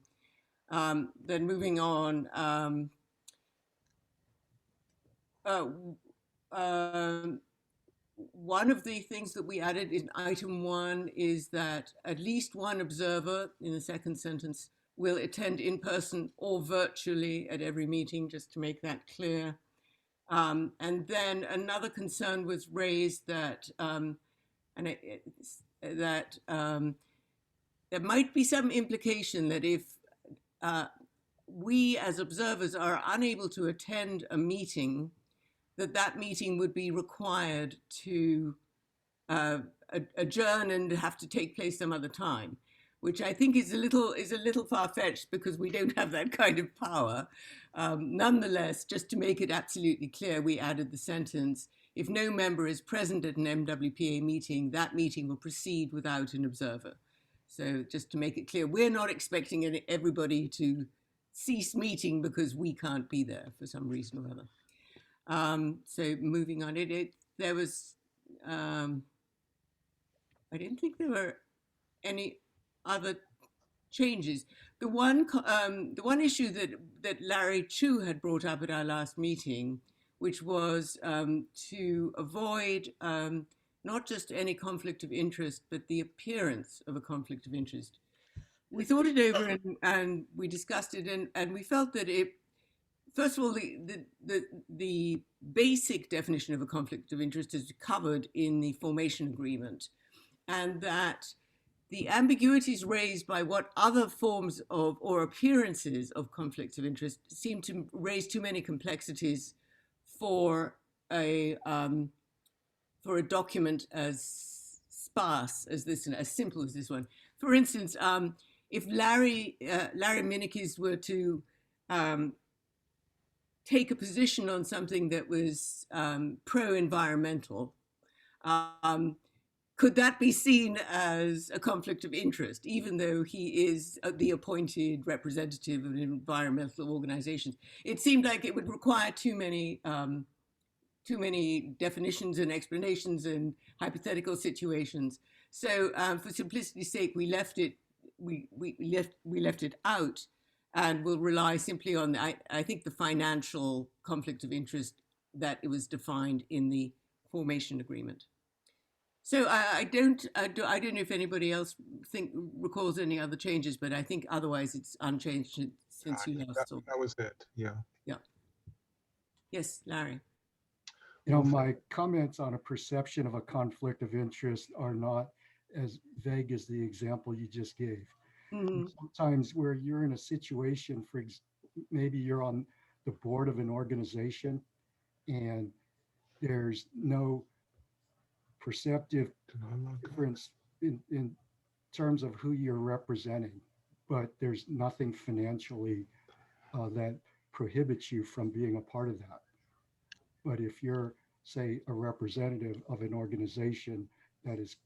Then moving on, one of the things that we added in item 1 is that at least one observer, in the second sentence, will attend in person or virtually at every meeting, just to make that clear. And then another concern was raised that there might be some implication that if we as observers are unable to attend a meeting, that meeting would be required to adjourn and have to take place some other time, which I think is a little far-fetched, because we don't have that kind of power. Nonetheless, just to make it absolutely clear, we added the sentence, if no member is present at an MWPA meeting, that meeting will proceed without an observer. So just to make it clear, we're not expecting everybody to cease meeting because we can't be there for some reason or other. So moving on, there was, I didn't think there were any other changes. The one issue that Larry Chu had brought up at our last meeting, which was to avoid not just any conflict of interest, but the appearance of a conflict of interest. We thought it over and we discussed it, and we felt that first of all, the basic definition of a conflict of interest is covered in the formation agreement, and that the ambiguities raised by what other forms of or appearances of conflicts of interest seem to raise too many complexities for a document as sparse as this and as simple as this one. For instance, if Larry Minikis were to take a position on something that was pro-environmental, could that be seen as a conflict of interest, even though he is the appointed representative of environmental organizations? It seemed like it would require too many definitions and explanations and hypothetical situations. So for simplicity's sake, we left it out, and we'll rely simply on, I think, the financial conflict of interest that it was defined in the formation agreement. So I don't know if anybody else recalls any other changes, but I think otherwise it's unchanged since you last saw. That was it. Yeah. Yeah. Yes, Larry. My comments on a perception of a conflict of interest are not as vague as the example you just gave. Mm-hmm. Sometimes where you're in a situation, maybe you're on the board of an organization and there's no perceptive difference in terms of who you're representing, but there's nothing financially that prohibits you from being a part of that. But if you're, say, a representative of an organization that is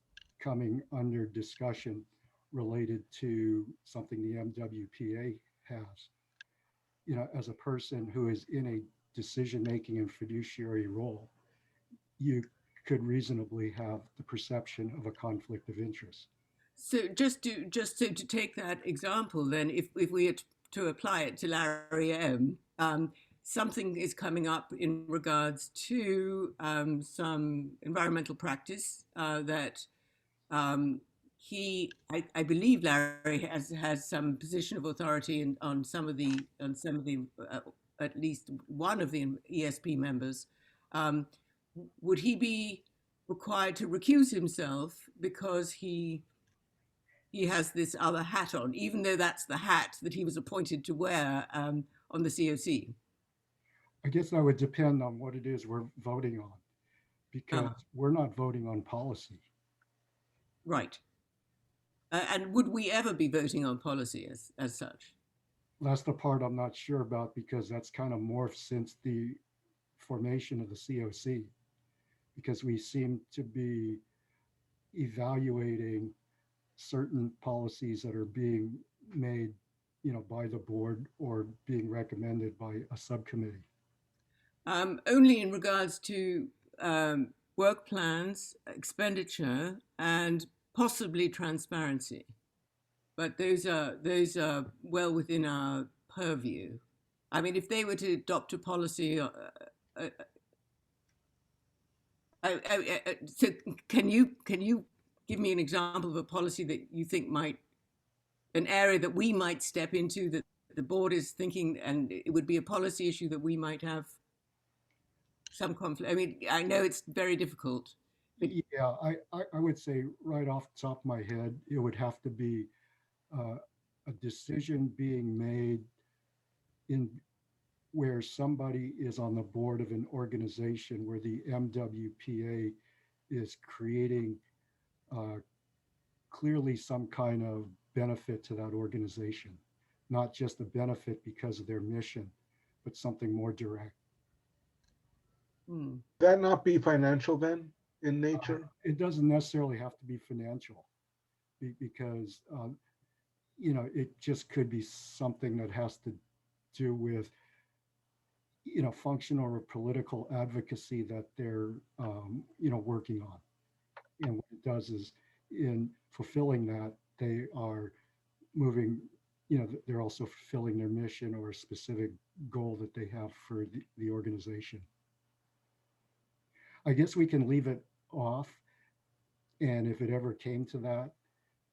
coming under discussion related to something the MWPA has, as a person who is in a decision-making and fiduciary role, you could reasonably have the perception of a conflict of interest. So just to take that example, then, if we are to apply it to Larry M, something is coming up in regards to some environmental practice that I believe Larry has some position of authority on some of the at least one of the ESP members. Would he be required to recuse himself because he has this other hat on, even though that's the hat that he was appointed to wear on the COC? I guess that would depend on what it is we're voting on, because we're not voting on policy. Right. And would we ever be voting on policy as such? That's the part I'm not sure about, because that's kind of morphed since the formation of the COC, because we seem to be evaluating certain policies that are being made, by the board or being recommended by a subcommittee. Only in regards to work plans, expenditure, and possibly transparency. But those are well within our purview. I mean, if they were to adopt a policy, so can you give me an example of a policy that you think an area that we might step into, that the board is thinking, and it would be a policy issue that we might have some conflict? I mean, I know it's very difficult. But yeah, I would say right off the top of my head, it would have to be a decision being made in where somebody is on the board of an organization where the MWPA is creating clearly some kind of benefit to that organization, not just a benefit because of their mission, but something more direct. Would that not be financial then in nature? It doesn't necessarily have to be financial, because it just could be something that has to do with functional or political advocacy that they're working on. And what it does is, in fulfilling that, they are moving, they're also fulfilling their mission or a specific goal that they have for the organization. I guess we can leave it off, and if it ever came to that,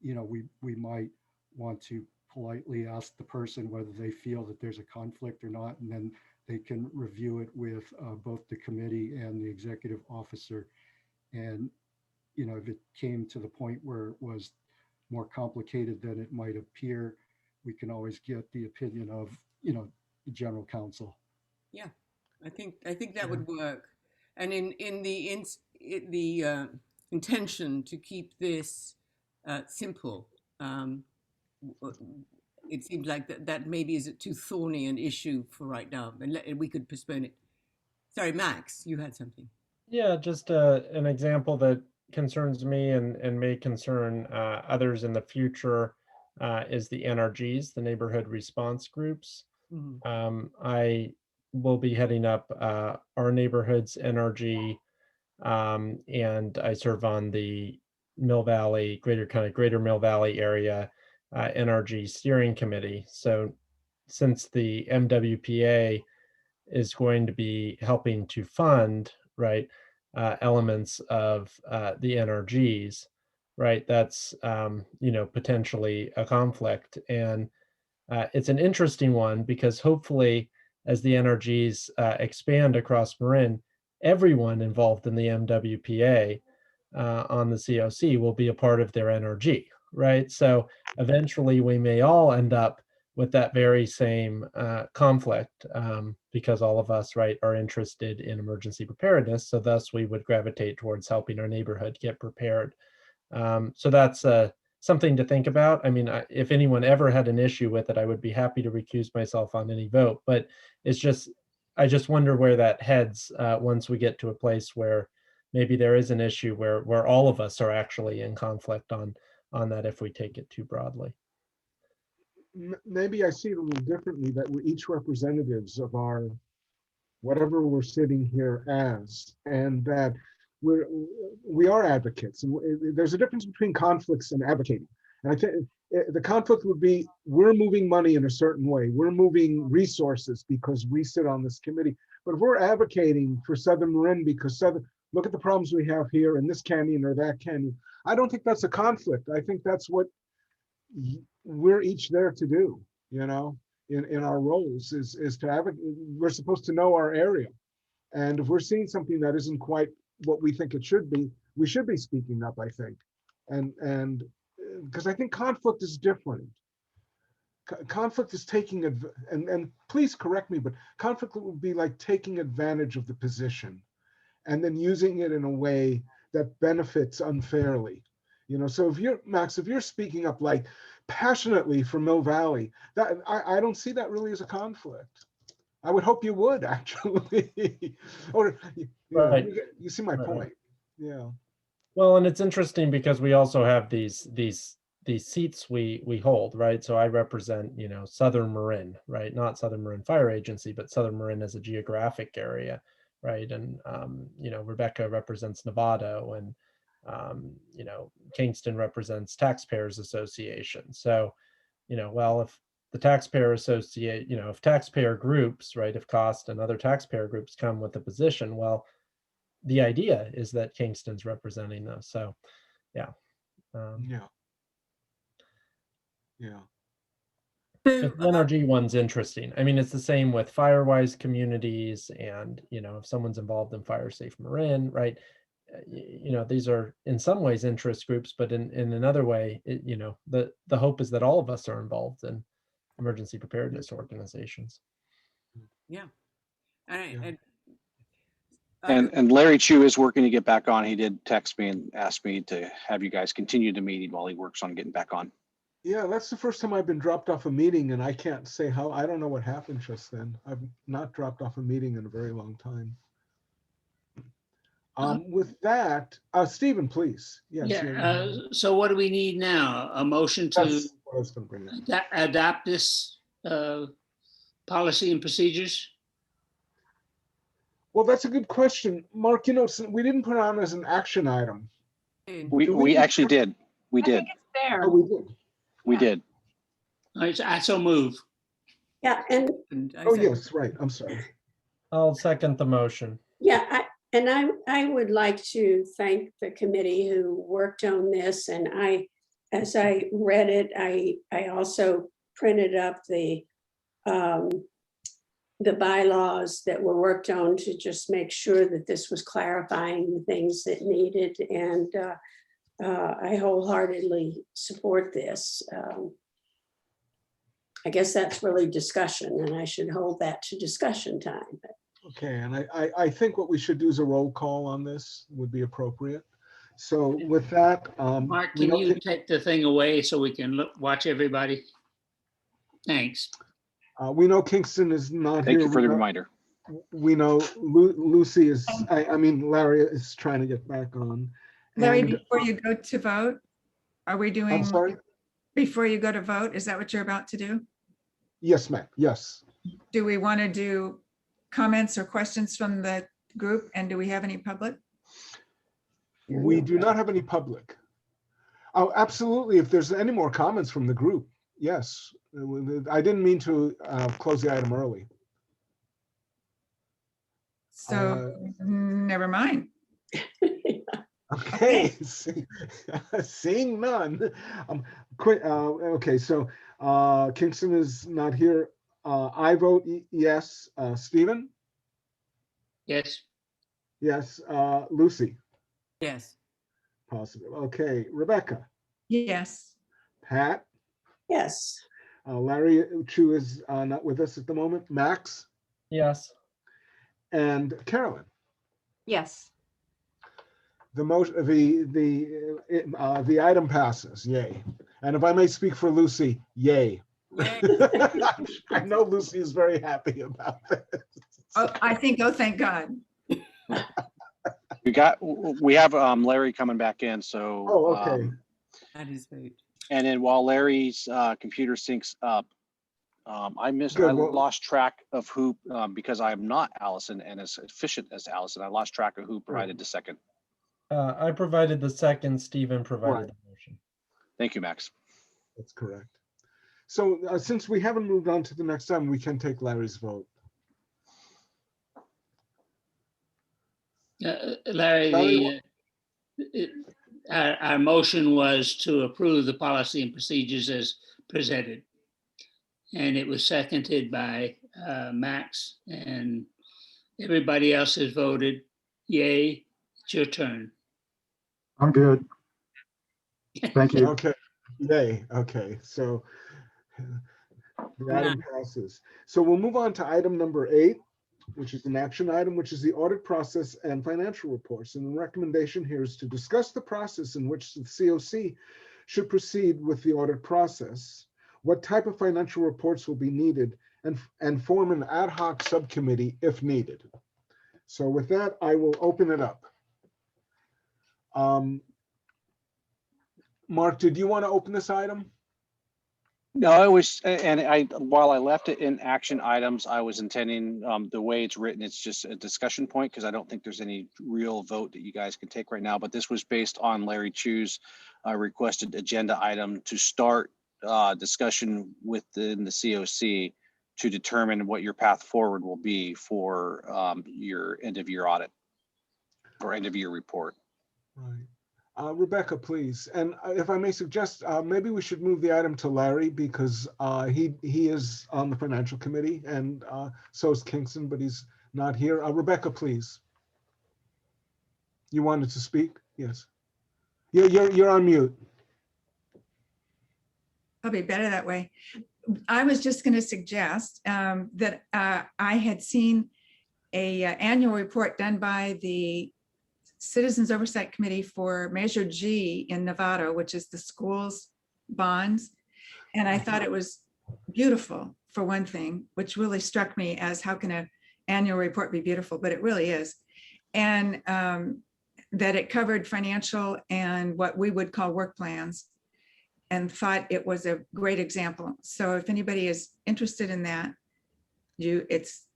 we might want to politely ask the person whether they feel that there's a conflict or not, and then they can review it with both the committee and the executive officer. And if it came to the point where it was more complicated than it might appear, we can always get the opinion of the general counsel. Yeah, I think that would work. And in the intention to keep this simple, it seems like that maybe is too thorny an issue for right now, and we could postpone it. Sorry, Max, you had something. Yeah, just an example that concerns me and may concern others in the future is the NRGs, the neighborhood response groups. Mm-hmm. I will be heading up our neighborhood's NRG, and I serve on the Mill Valley, Greater Mill Valley area NRG steering committee. So since the MWPA is going to be helping to fund, right, elements of the NRGs, right? That's, potentially a conflict. And it's an interesting one because hopefully as the NRGs expand across Marin, everyone involved in the MWPA on the COC will be a part of their NRG, right? So eventually we may all end up with that very same conflict because all of us, right, are interested in emergency preparedness. So thus we would gravitate towards helping our neighborhood get prepared. So that's something to think about. I mean, if anyone ever had an issue with it, I would be happy to recuse myself on any vote, but it's just, I just wonder where that heads once we get to a place where maybe there is an issue where all of us are actually in conflict on that if we take it too broadly. Maybe I see it a little differently, that we're each representatives of our, whatever we're sitting here as, and that we are advocates. And there's a difference between conflicts and advocating. And I think the conflict would be, we're moving money in a certain way. We're moving resources because we sit on this committee. But if we're advocating for Southern Marin because look at the problems we have here in this canyon or that canyon, I don't think that's a conflict. I think that's what we're each there to do, in our roles is to advocate. We're supposed to know our area. And if we're seeing something that isn't quite what we think it should be, we should be speaking up, I think. And because I think conflict is different. Conflict is taking, and please correct me, but conflict would be like taking advantage of the position and then using it in a way that benefits unfairly. So if you're, Max, if you're speaking up like passionately for Mill Valley, that I don't see that really as a conflict. I would hope you would actually, or Right. you see my point. Yeah. Well, and it's interesting because we also have these seats we hold, right? So I represent, Southern Marin, right? Not Southern Marin Fire Agency, but Southern Marin as a geographic area, right? And Rebecca represents Novato, and Kingston represents Taxpayers Association. So, well, if the taxpayer associate, if taxpayer groups, right, if cost and other taxpayer groups come with a position, well, the idea is that Kingston's representing those. So, yeah. Yeah. The NRG one's interesting. I mean, it's the same with Firewise communities, and if someone's involved in Fire Safe Marin, right? These are in some ways interest groups, but in another way, the hope is that all of us are involved in emergency preparedness organizations. Yeah. And Larry Chu is working to get back on. He did text me and ask me to have you guys continue the meeting while he works on getting back on. Yeah, that's the first time I've been dropped off a meeting, and I can't say how. I don't know what happened just then. I've not dropped off a meeting in a very long time. With that, Stephen, please. Yes. Yeah. So what do we need now? A motion to what I was going to bring up. adopt this policy and procedures? Well, that's a good question, Mark. We didn't put it on as an action item. We actually did. We did. There. Oh, we did. We did. I so move. Yeah, and Oh, yes, right. I'm sorry. I'll second the motion. yeah, I would like to thank the committee who worked on this. And as I read it, I also printed up the bylaws that were worked on to just make sure that this was clarifying the things that needed. And I wholeheartedly support this. I guess that's really discussion, and I should hold that to discussion time. Okay, and I think what we should do is a roll call on this would be appropriate. So with that, Mark, can you take the thing away so we can watch everybody? Thanks. We know Kingston is not here. Thank you for the reminder. We know Lucy is, Larry is trying to get back on. Larry, And- before you go to vote, are we doing? I'm sorry? Before you go to vote, is that what you're about to do? Yes, ma'am. Yes. Do we want to do comments or questions from the group? And do we have any public? We do not have any public. Oh, absolutely. If there's any more comments from the group, yes. I didn't mean to close the item early. So never mind. Okay, seeing none. Okay, so Kingston is not here. I vote yes. Stephen? Yes. Yes. Lucy? Yes. Positive. Okay, Rebecca? Yes. Pat? Yes. Larry Chu is not with us at the moment. Max? Yes. And Carolyn? Yes. The motion, the item passes. Yay! And if I may speak for Lucy, yay! Yay. I know Lucy is very happy about this. Oh, oh, thank God. We have Larry coming back in, so. Oh, okay. That is vote. And then while Larry's computer syncs up, I lost track of who, because I am not Allison and as efficient as Allison, I lost track of who provided the second. I provided the second, Stephen provided the motion. Thank you, Max. That's correct. So since we haven't moved on to the next item, we can take Larry's vote. Larry, our motion was to approve the policy and procedures as presented. And it was seconded by Max, and everybody else has voted yay. It's your turn. I'm good. Thank you. Okay, yay. Okay, so the item passes. So we'll move on to item number 8, which is an action item, which is the audit process and financial reports. And the recommendation here is to discuss the process in which the COC should proceed with the audit process, what type of financial reports will be needed, and form an ad hoc subcommittee if needed. So with that, I will open it up. Mark, did you want to open this item? No, it was, and while I left it in action items, I was intending the way it's written, it's just a discussion point because I don't think there's any real vote that you guys can take right now. But this was based on Larry Chu's requested agenda item to start discussion within the COC to determine what your path forward will be for your end of year audit or end of year report. Right. Rebecca, please. And if I may suggest, maybe we should move the item to Larry because he is on the financial committee, and so is Kingston, but he's not here. Rebecca, please. You wanted to speak? Yes. You're on mute. Probably better that way. I was just going to suggest that I had seen a annual report done by the Citizens Oversight Committee for Measure G in Nevada, which is the schools bonds. And I thought it was beautiful for one thing, which really struck me as how can an annual report be beautiful, but it really is. And that it covered financial and what we would call work plans, and thought it was a great example. So if anybody is interested in that, it's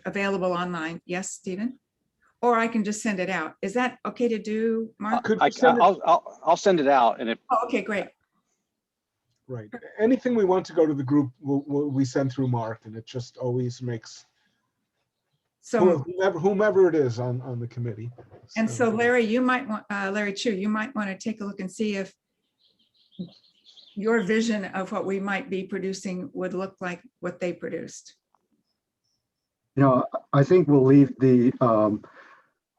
available online. Yes, Stephen? Or I can just send it out. Is that okay to do, Mark? I'll send it out, and if Okay, great. Right. Anything we want to go to the group, we send through Mark, and it just always makes So whomever it is on the committee. and so Larry, you might want Larry Chu, you might want to take a look and see if your vision of what we might be producing would look like what they produced. I think we'll leave the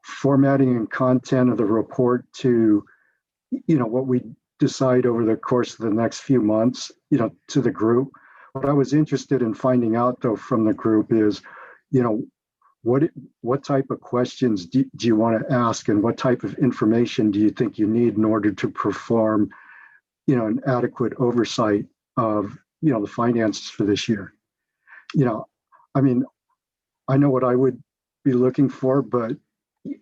formatting and content of the report to, what we decide over the course of the next few months, to the group. What I was interested in finding out though from the group is, what type of questions do you want to ask, and what type of information do you think you need in order to perform, an adequate oversight of, the finances for this year? I know what I would be looking for, but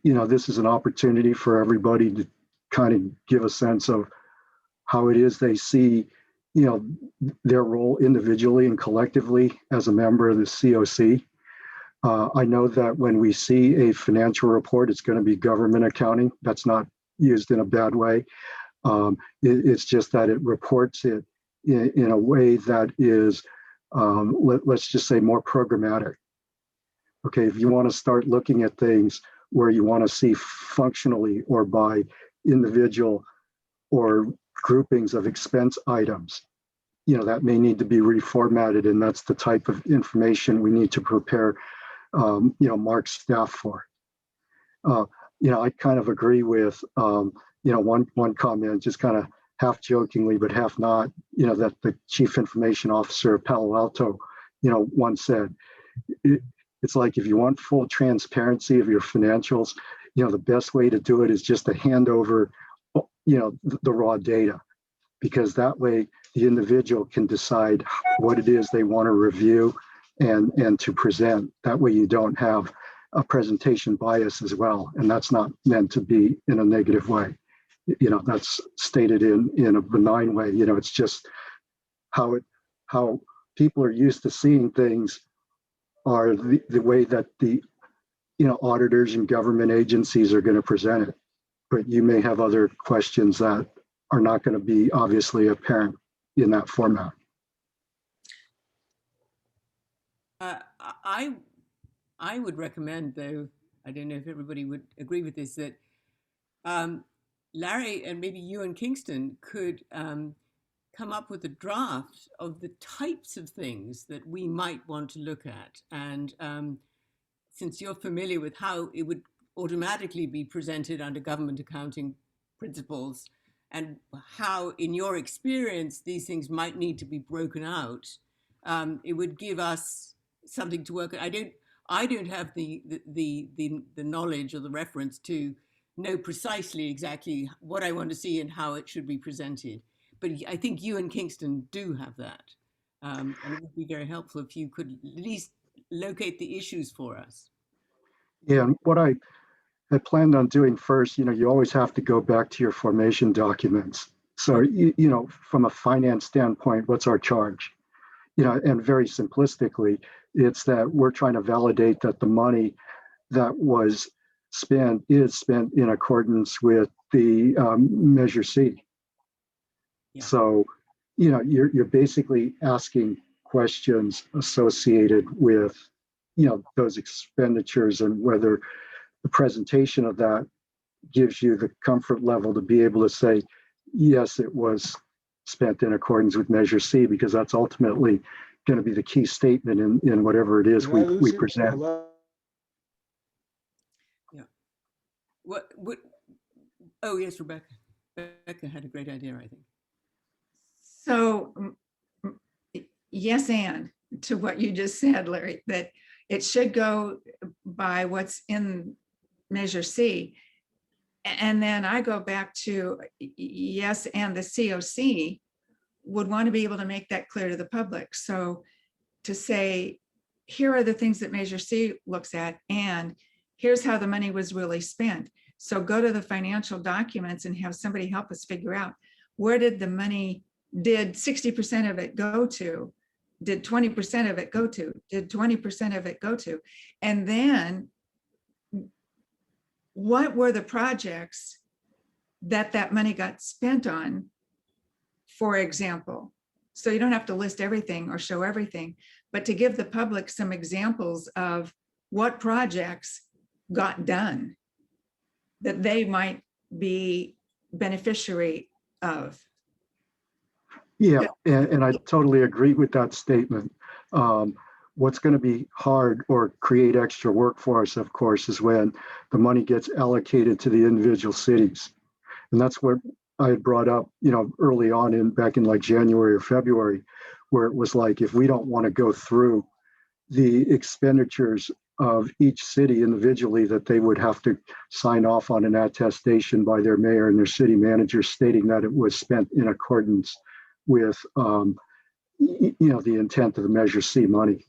this is an opportunity for everybody to kind of give a sense of how it is they see, their role individually and collectively as a member of the COC. I know that when we see a financial report, it's going to be government accounting. That's not used in a bad way. It's just that it reports it in a way that is, let's just say, more programmatic. Okay, if you want to start looking at things where you want to see functionally or by individual or groupings of expense items, that may need to be reformatted, and that's the type of information we need to prepare, Mark's staff for. I kind of agree with, one comment, just kind of half jokingly, but half not, that the chief information officer of Palo Alto, once said, it's like, if you want full transparency of your financials, the best way to do it is just to hand over, the raw data, because that way the individual can decide what it is they want to review and to present. That way you don't have a presentation bias as well. And that's not meant to be in a negative way. That's stated in a benign way. It's just how people are used to seeing things are the way that the auditors and government agencies are going to present it. But you may have other questions that are not going to be obviously apparent in that format. I would recommend, though, I don't know if everybody would agree with this, that Larry and maybe you and Kingston could come up with a draft of the types of things that we might want to look at. And since you're familiar with how it would automatically be presented under government accounting principles, and how, in your experience, these things might need to be broken out, it would give us something to work. I don't have the knowledge or the reference to know precisely exactly what I want to see and how it should be presented. But I think you and Kingston do have that. And it would be very helpful if you could at least locate the issues for us. Yeah, and what I had planned on doing first, you always have to go back to your formation documents. So, from a finance standpoint, what's our charge? And very simplistically, it's that we're trying to validate that the money that was spent is spent in accordance with the Measure C. Yeah. So, you're basically asking questions associated with, those expenditures, and whether the presentation of that gives you the comfort level to be able to say, yes, it was spent in accordance with Measure C, because that's ultimately going to be the key statement in whatever it is we present. Yeah. What? Oh, yes, Rebecca. Rebecca had a great idea, I think. So, yes, and to what you just said, Larry, that it should go by what's in Measure C. And then I go back to, yes, and the COC would want to be able to make that clear to the public. So to say, here are the things that Measure C looks at, and here's how the money was really spent. So go to the financial documents and have somebody help us figure out, where did the money, did 60% of it go to? Did 20% of it go to? Did 20% of it go to? And then what were the projects that money got spent on, for example? So you don't have to list everything or show everything, but to give the public some examples of what projects got done that they might be beneficiary of. Yeah, and I totally agree with that statement. What's going to be hard or create extra work for us, of course, is when the money gets allocated to the individual cities. And that's what I had brought up, early on back in like January or February, where it was like, if we don't want to go through the expenditures of each city individually, that they would have to sign off on an attestation by their mayor and their city manager stating that it was spent in accordance with, the intent of the Measure C money.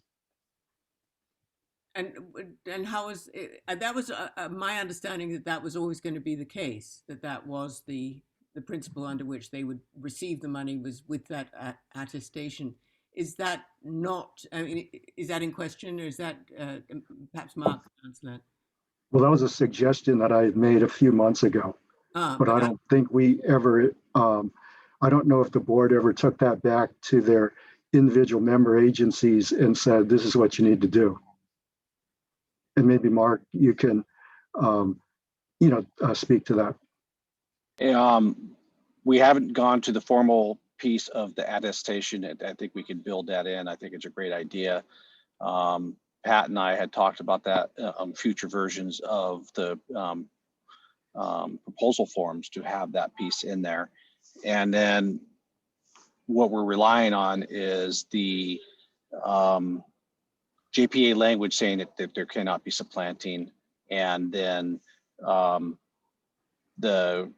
And how was it, that was my understanding that was always going to be the case, that was the principle under which they would receive the money, was with that attestation. Is that not, is that in question, or is that, perhaps Mark can answer that? Well, that was a suggestion that I had made a few months ago, but I don't think we ever, I don't know if the board ever took that back to their individual member agencies and said, this is what you need to do. maybe Mark, you can, speak to that. We haven't gone to the formal piece of the attestation. I think we could build that in. I think it's a great idea. Pat and I had talked about that on future versions of the proposal forms to have that piece in there. And then what we're relying on is the JPA language saying that there cannot be supplanting, and then the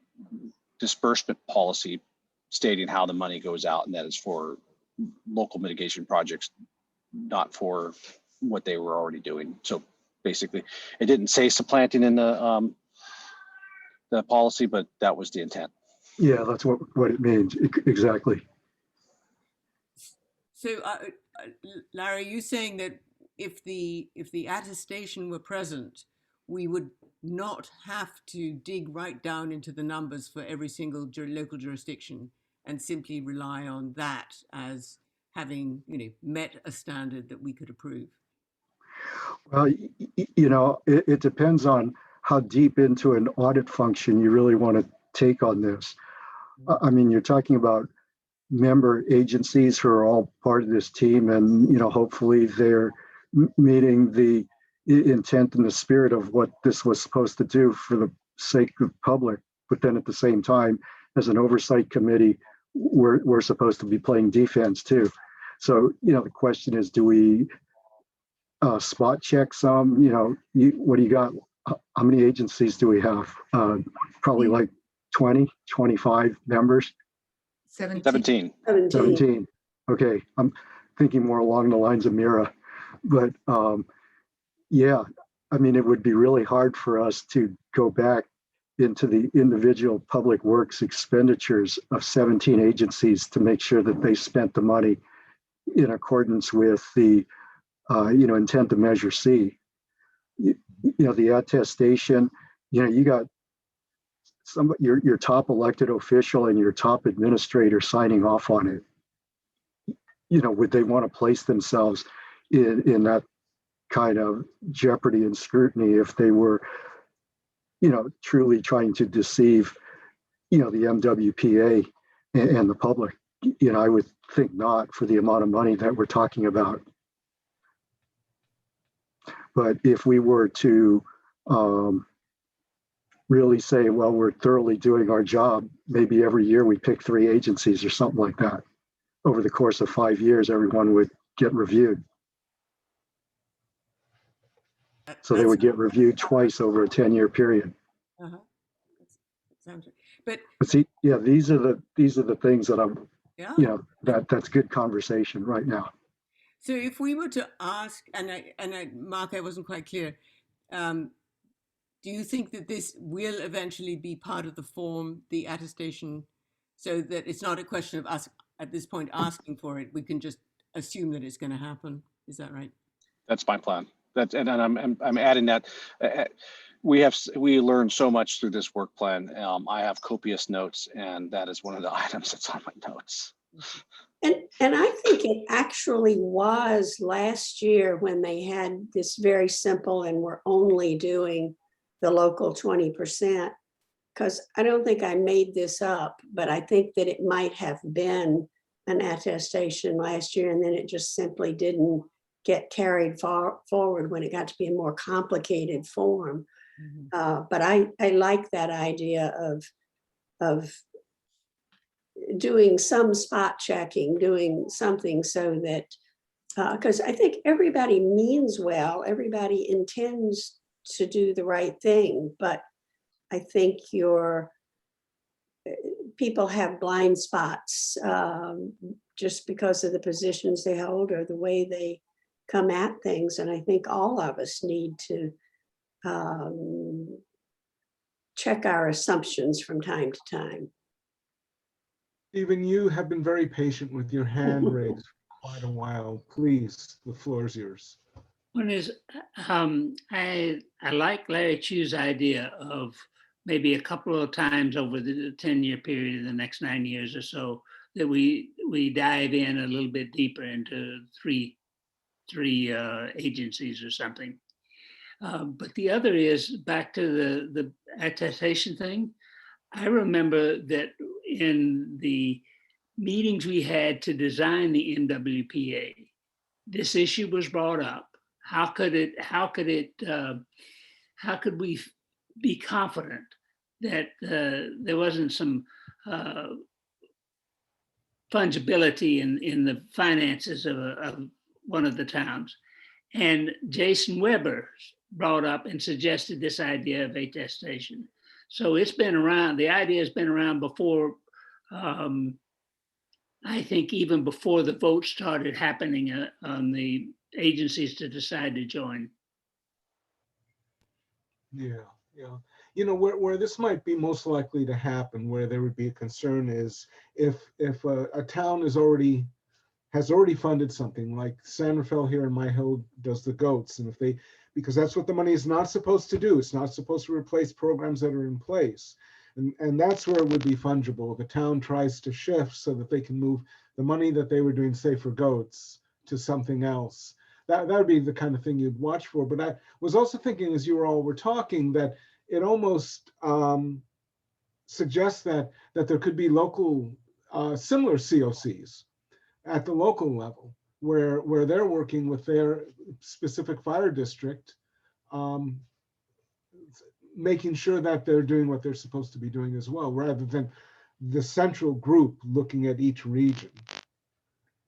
disbursement policy stating how the money goes out, and that is for local mitigation projects, not for what they were already doing. So basically, it didn't say supplanting in the policy, but that was the intent. Yeah, that's what it means. Exactly. So, Larry, are you saying that if the attestation were present, we would not have to dig right down into the numbers for every single local jurisdiction and simply rely on that as having, met a standard that we could approve? Well, it depends on how deep into an audit function you really want to take on this. I mean, you're talking about member agencies who are all part of this team, and hopefully they're meeting the intent and the spirit of what this was supposed to do for the sake of the public. But then at the same time, as an oversight committee, we're supposed to be playing defense too. So the question is, do we spot check some? What do you got? How many agencies do we have? Probably like 20, 25 members. 17. 17. Okay, I'm thinking more along the lines of Mira, but yeah, I mean, it would be really hard for us to go back into the individual public works expenditures of 17 agencies to make sure that they spent the money in accordance with the intent of Measure C. The attestation, you got your top elected official and your top administrator signing off on it. Would they want to place themselves in that kind of jeopardy and scrutiny if they were, truly trying to deceive, the MWPA and the public? I would think not, for the amount of money that we're talking about. But if we were to really say, well, we're thoroughly doing our job, maybe every year we pick 3 agencies or something like that. Over the course of 5 years, everyone would get reviewed. So they would get reviewed twice over a 10-year period. Uh-huh. Sounds right. But see, yeah, these are the things that I'm, that's good conversation right now. So if we were to ask, Mark, I wasn't quite clear, do you think that this will eventually be part of the form, the attestation, so that it's not a question of us at this point asking for it? We can just assume that it's going to happen. Is that right? That's my plan. And I'm adding that. We learned so much through this work plan. I have copious notes, and that is one of the items that's on my notes. And I think it actually was last year when they had this very simple and we're only doing the local 20%, because I don't think I made this up, but I think that it might have been an attestation last year, and then it just simply didn't get carried forward when it got to be a more complicated form. Mm-hmm. But I like that idea of doing some spot checking, doing something so that, because I think everybody means well, everybody intends to do the right thing, but I think people have blind spots just because of the positions they hold or the way they come at things. And I think all of us need to check our assumptions from time to time. Stephen, you have been very patient with your hand raised for quite a while. Please, the floor is yours. One is, I like Larry Chu's idea of maybe a couple of times over the 10-year period, the next 9 years or so, that we dive in a little bit deeper into three agencies or something. But the other is back to the attestation thing. I remember that in the meetings we had to design the MWPA, this issue was brought up. How could we be confident that there wasn't some fungibility in the finances of one of the towns? And Jason Weber brought up and suggested this idea of attestation. So it's been around, the idea has been around before, I think even before the vote started happening on the agencies to decide to join. Yeah, yeah. You know, where this might be most likely to happen, where there would be a concern is if a town has already funded something, like San Rafael here in my hill does the goats, and if they, because that's what the money is not supposed to do. It's not supposed to replace programs that are in place. And that's where it would be fungible. The town tries to shift so that they can move the money that they were doing, say, for goats to something else. That would be the kind of thing you'd watch for. But I was also thinking, as you all were talking, that it almost suggests that there could be local similar COCs at the local level, where they're working with their specific fire district, making sure that they're doing what they're supposed to be doing as well, rather than the central group looking at each region.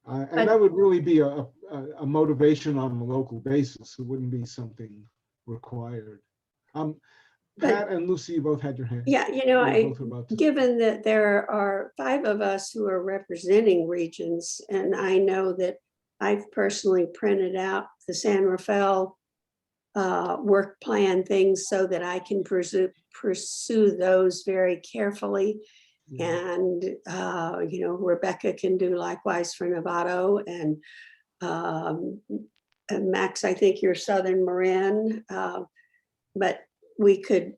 And that would really be a motivation on a local basis. It wouldn't be something required. Pat and Lucy, you both had your hand. Yeah, you know, given that there are 5 of us who are representing regions, and I know that I've personally printed out the San Rafael work plan things so that I can pursue those very carefully. And, you know, Rebecca can do likewise for Novato, and Max, I think you're Southern Marin, but we could,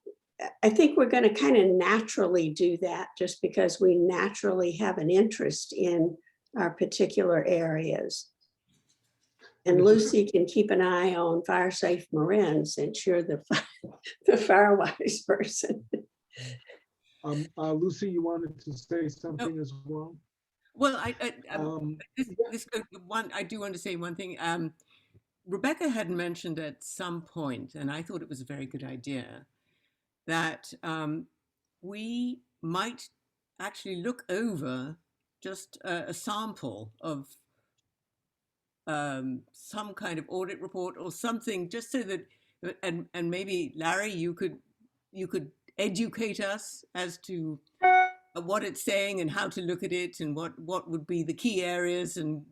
I think we're going to kind of naturally do that just because we naturally have an interest in our particular areas. And Lucy can keep an eye on Fire Safe Marin since you're the FireWise person. Lucy, you wanted to say something as well? Well, I do want to say one thing. Rebecca had mentioned at some point, and I thought it was a very good idea, that we might actually look over just a sample of some kind of audit report or something, just so that, and maybe Larry, you could educate us as to what it's saying and how to look at it and what would be the key areas, and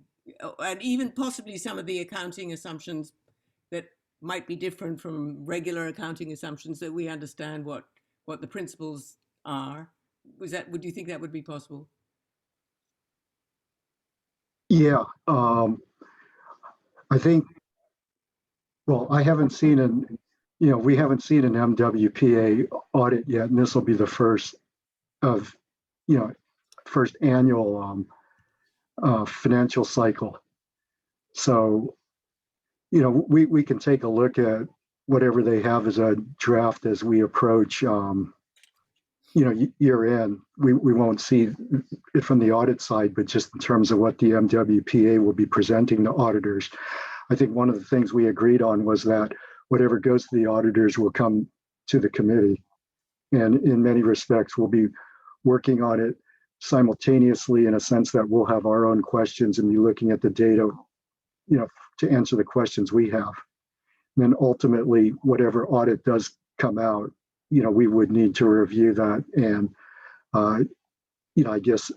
even possibly some of the accounting assumptions that might be different from regular accounting assumptions, that we understand what the principles are. Would you think that would be possible? Yeah, I think, well, I haven't seen we haven't seen an MWPA audit yet, and this will be the first of, first annual financial cycle. So, we can take a look at whatever they have as a draft as we approach, year end. We won't see it from the audit side, but just in terms of what the MWPA will be presenting to auditors. I think one of the things we agreed on was that whatever goes to the auditors will come to the committee. And in many respects, we'll be working on it simultaneously, in a sense that we'll have our own questions and be looking at the data, to answer the questions we have. And then ultimately, whatever audit does come out, we would need to review that and, I guess,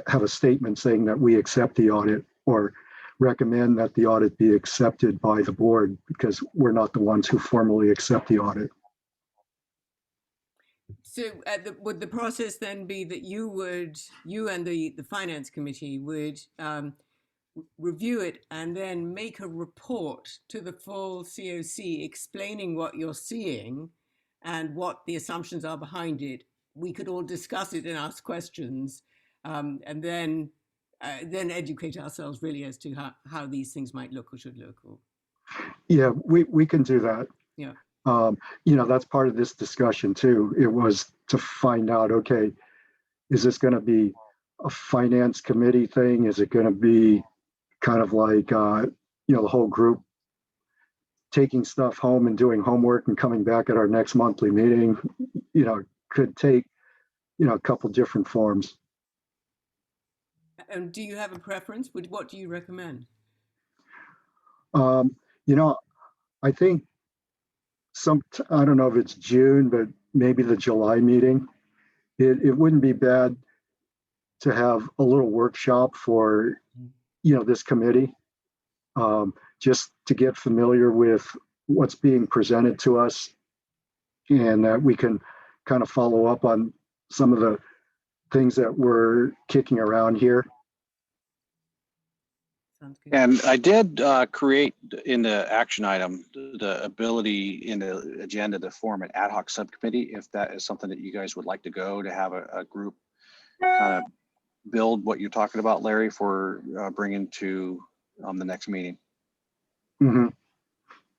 have a statement saying that we accept the audit, or recommend that the audit be accepted by the board, because we're not the ones who formally accept the audit. So would the process then be that you and the finance committee would review it and then make a report to the full COC explaining what you're seeing and what the assumptions are behind it? We could all discuss it and ask questions, and then educate ourselves really as to how these things might look or should look. Yeah, we can do that. Yeah. That's part of this discussion too. It was to find out, okay, is this going to be a finance committee thing? Is it going to be kind of like, the whole group taking stuff home and doing homework and coming back at our next monthly meeting? Could take, a couple different forms. And do you have a preference? What do you recommend? I think I don't know if it's June, but maybe the July meeting, it wouldn't be bad to have a little workshop for, this committee, just to get familiar with what's being presented to us, and that we can kind of follow up on some of the things that we're kicking around here. Sounds good. And I did create in the action item the ability in the agenda to form an ad hoc subcommittee, if that is something that you guys would like to go to have a group kind of build what you're talking about, Larry, for bringing to the next meeting. Mm-hmm.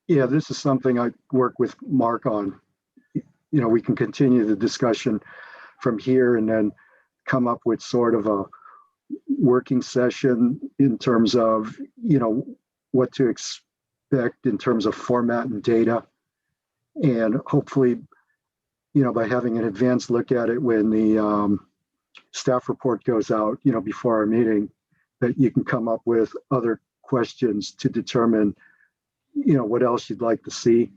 Yeah, this is something I work with Mark on. We can continue the discussion from here and then come up with sort of a working session in terms of, what to expect in terms of format and data. And hopefully, by having an advanced look at it when the staff report goes out, before our meeting, that you can come up with other questions to determine, what else you'd like to see.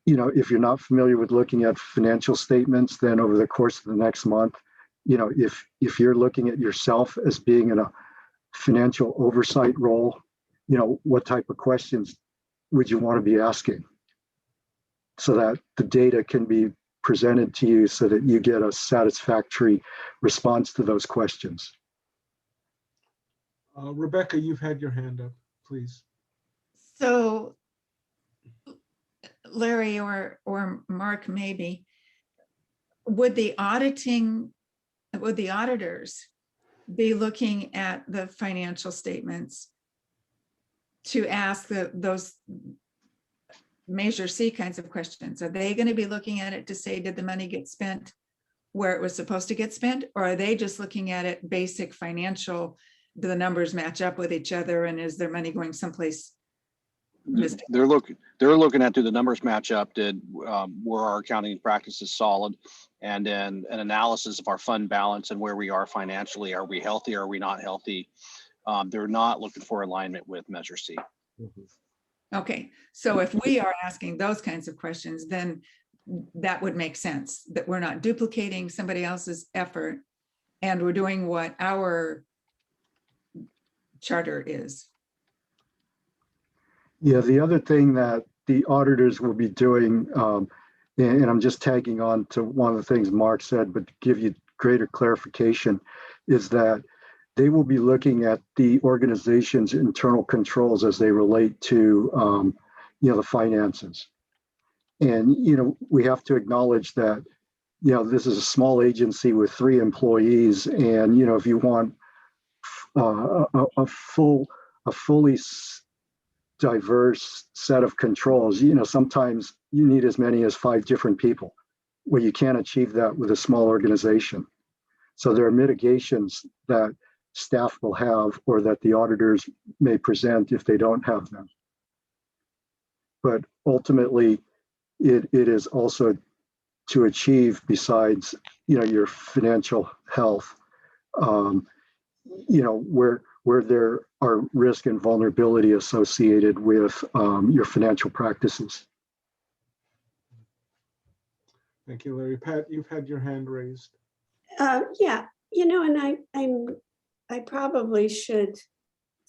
If you're not familiar with looking at financial statements, then over the course of the next month, if you're looking at yourself as being in a financial oversight role, what type of questions would you want to be asking, so that the data can be presented to you so that you get a satisfactory response to those questions. Rebecca, you've had your hand up, please. So Larry or Mark, maybe, would the auditors be looking at the financial statements to ask those Measure C kinds of questions? Are they going to be looking at it to say, did the money get spent where it was supposed to get spent? Or are they just looking at it basic financial, do the numbers match up with each other, and is their money going someplace? They're looking at, do the numbers match up? Were our accounting practices solid? And then an analysis of our fund balance and where we are financially. Are we healthy? Are we not healthy? They're not looking for alignment with Measure C. Okay, so if we are asking those kinds of questions, then that would make sense, that we're not duplicating somebody else's effort and we're doing what our charter is. Yeah, the other thing that the auditors will be doing, and I'm just tagging on to one of the things Mark said, but to give you greater clarification, is that they will be looking at the organization's internal controls as they relate to, the finances. And, we have to acknowledge that, this is a small agency with 3 employees. And, if you want a fully diverse set of controls, sometimes you need as many as 5 different people. Well, you can't achieve that with a small organization. So there are mitigations that staff will have, or that the auditors may present if they don't have them. But ultimately, it is also to achieve, besides, your financial health, where there are risk and vulnerability associated with your financial practices. Thank you, Larry. Pat, you've had your hand raised. Yeah, and I probably should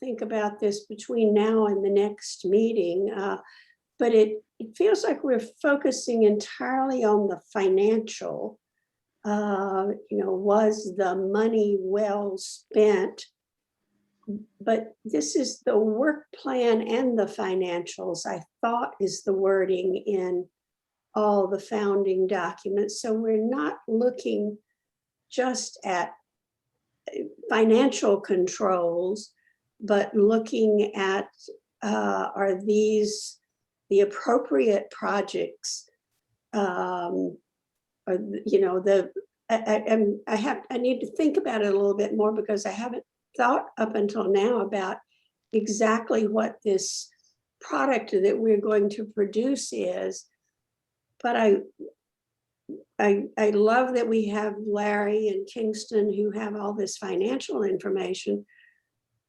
think about this between now and the next meeting, but it feels like we're focusing entirely on the financial. Was the money well spent? But this is the work plan and the financials, I thought, is the wording in all the founding documents. So we're not looking just at financial controls, but looking at are these the appropriate projects? Or, you know, I need to think about it a little bit more because I haven't thought up until now about exactly what this product that we're going to produce is. But I love that we have Larry and Kingston who have all this financial information,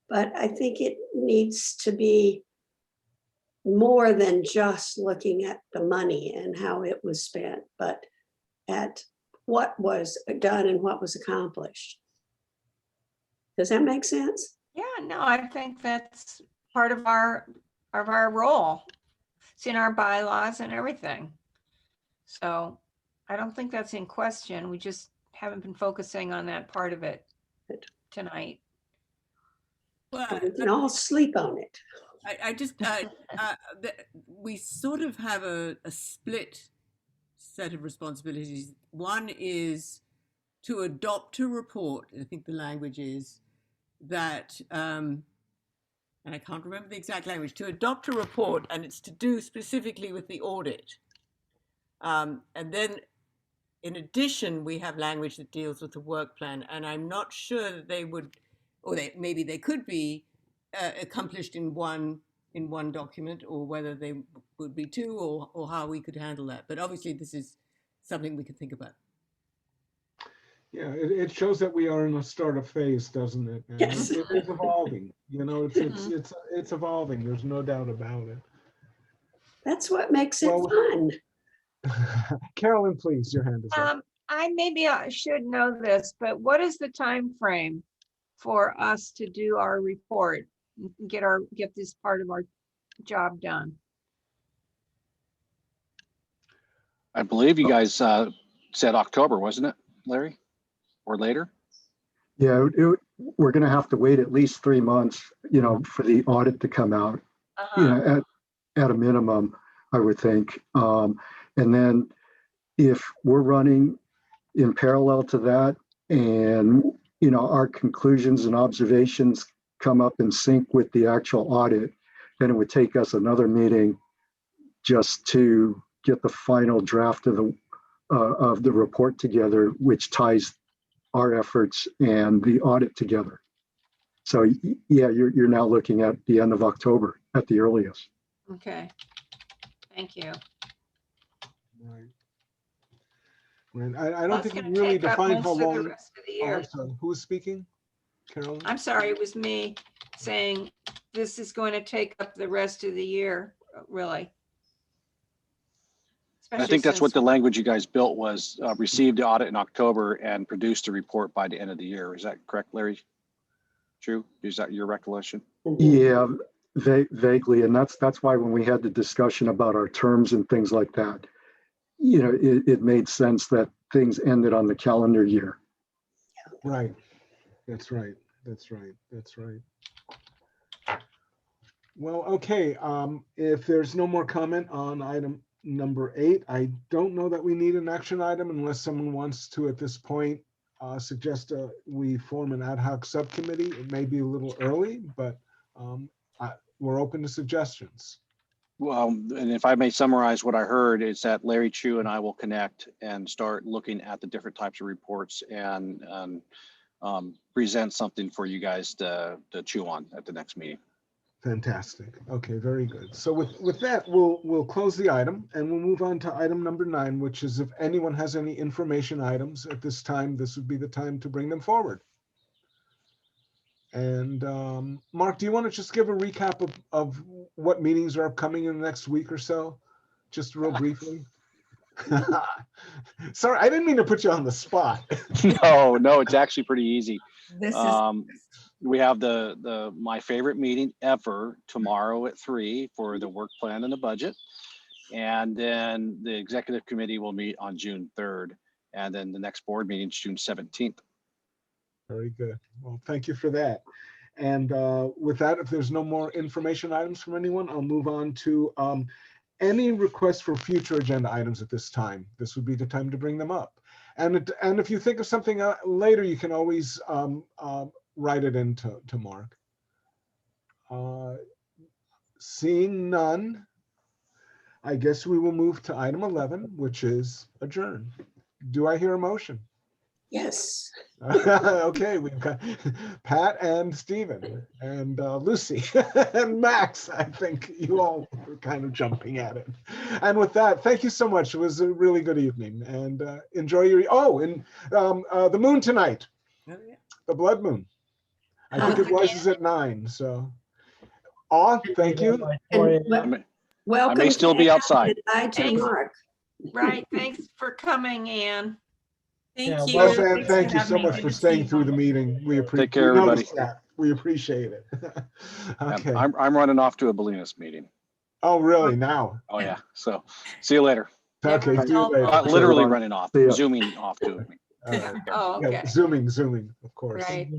but I think it needs to be more than just looking at the money and how it was spent, but at what was done and what was accomplished. Does that make sense? Yeah, no, I think that's part of our role. It's in our bylaws and everything. So I don't think that's in question. We just haven't been focusing on that part of it tonight. Well, We can all sleep on it. we sort of have a split set of responsibilities. One is to adopt a report. I think the language is that, and I can't remember the exact language, to adopt a report, and it's to do specifically with the audit. And then in addition, we have language that deals with the work plan, and I'm not sure that they would, or maybe they could be accomplished in one document, or whether they would be two, or how we could handle that. But obviously this is something we could think about. Yeah, it shows that we are in a startup phase, doesn't it? And Yes. it is evolving. You know, it's evolving. There's no doubt about it. That's what makes it Well, fun. Carolyn, please, your hand is up. I should know this, but what is the time frame for us to do our report, get this part of our job done? I believe you guys said October, wasn't it, Larry? Or later? Yeah, we're going to have to wait at least 3 months, you know, for the audit to come out, you know, at a minimum, I would think. And then if we're running in parallel to that and, you know, our conclusions and observations come up in sync with the actual audit, then it would take us another meeting just to get the final draft of the report together, which ties our efforts and the audit together. So yeah, you're now looking at the end of October at the earliest. Okay, thank you. Right. Right. I don't That's think we gonna really take up defined how most of the long. rest of the Oh, year. I'm sorry. Who is speaking? Carolyn? I'm sorry, it was me saying this is going to take up the rest of the year, really. I think that's what the language you guys built was, received the audit in October and produced a report by the end of the year. Is that correct, Larry? True? Is that your recollection? Yeah, vaguely. And that's why when we had the discussion about our terms and things like that, you know, it made sense that things ended on the calendar year. Right. That's right. That's right. That's right. Well, okay. If there's no more comment on item number 8, I don't know that we need an action item unless someone wants to, at this point, suggest we form an ad hoc subcommittee. It may be a little early, but we're open to suggestions. Well, and if I may summarize what I heard, is that Larry Chu and I will connect and start looking at the different types of reports and present something for you guys to chew on at the next meeting. Fantastic. Okay, very good. So with that, we'll close the item and we'll move on to item number 9, which is if anyone has any information items at this time, this would be the time to bring them forward. And Mark, do you want to just give a recap of what meetings are upcoming in the next week or so? Just real briefly. Sorry, I didn't mean to put you on the spot. No, it's actually pretty easy. This is We have my favorite meeting ever tomorrow at 3 for the work plan and the budget. And then the executive committee will meet on June 3rd. And then the next board meeting is June 17th. Very good. Well, thank you for that. And with that, if there's no more information items from anyone, I'll move on to any requests for future agenda items at this time. This would be the time to bring them up. And if you think of something later, you can always write it into Mark. Seeing none, I guess we will move to item 11, which is adjourn. Do I hear a motion? Yes. Okay, we've got Pat and Stephen and Lucy and Max. I think you all were kind of jumping at it. And with that, thank you so much. It was a really good evening, and enjoy your, the moon tonight, Oh, yeah. the blood moon. I think it was at 9, so. Thank you. And welcome. I may still be to outside. Goodbye to Thanks. Mark. Right, thanks for coming, Ann. Yeah, Thank you. Well, Thanks thank you having so me. much Good for to see staying you through the both. meeting. We appreciate. Take care, everybody. We appreciate it. Okay. I'm running off to a Bolinas meeting. Oh, really? Now? Oh, yeah. So see you later. Okay. Never See you told later. Paul. Literally long. running off, See ya. zooming off to it. All right. Oh, Yeah, okay, zooming, of course. right.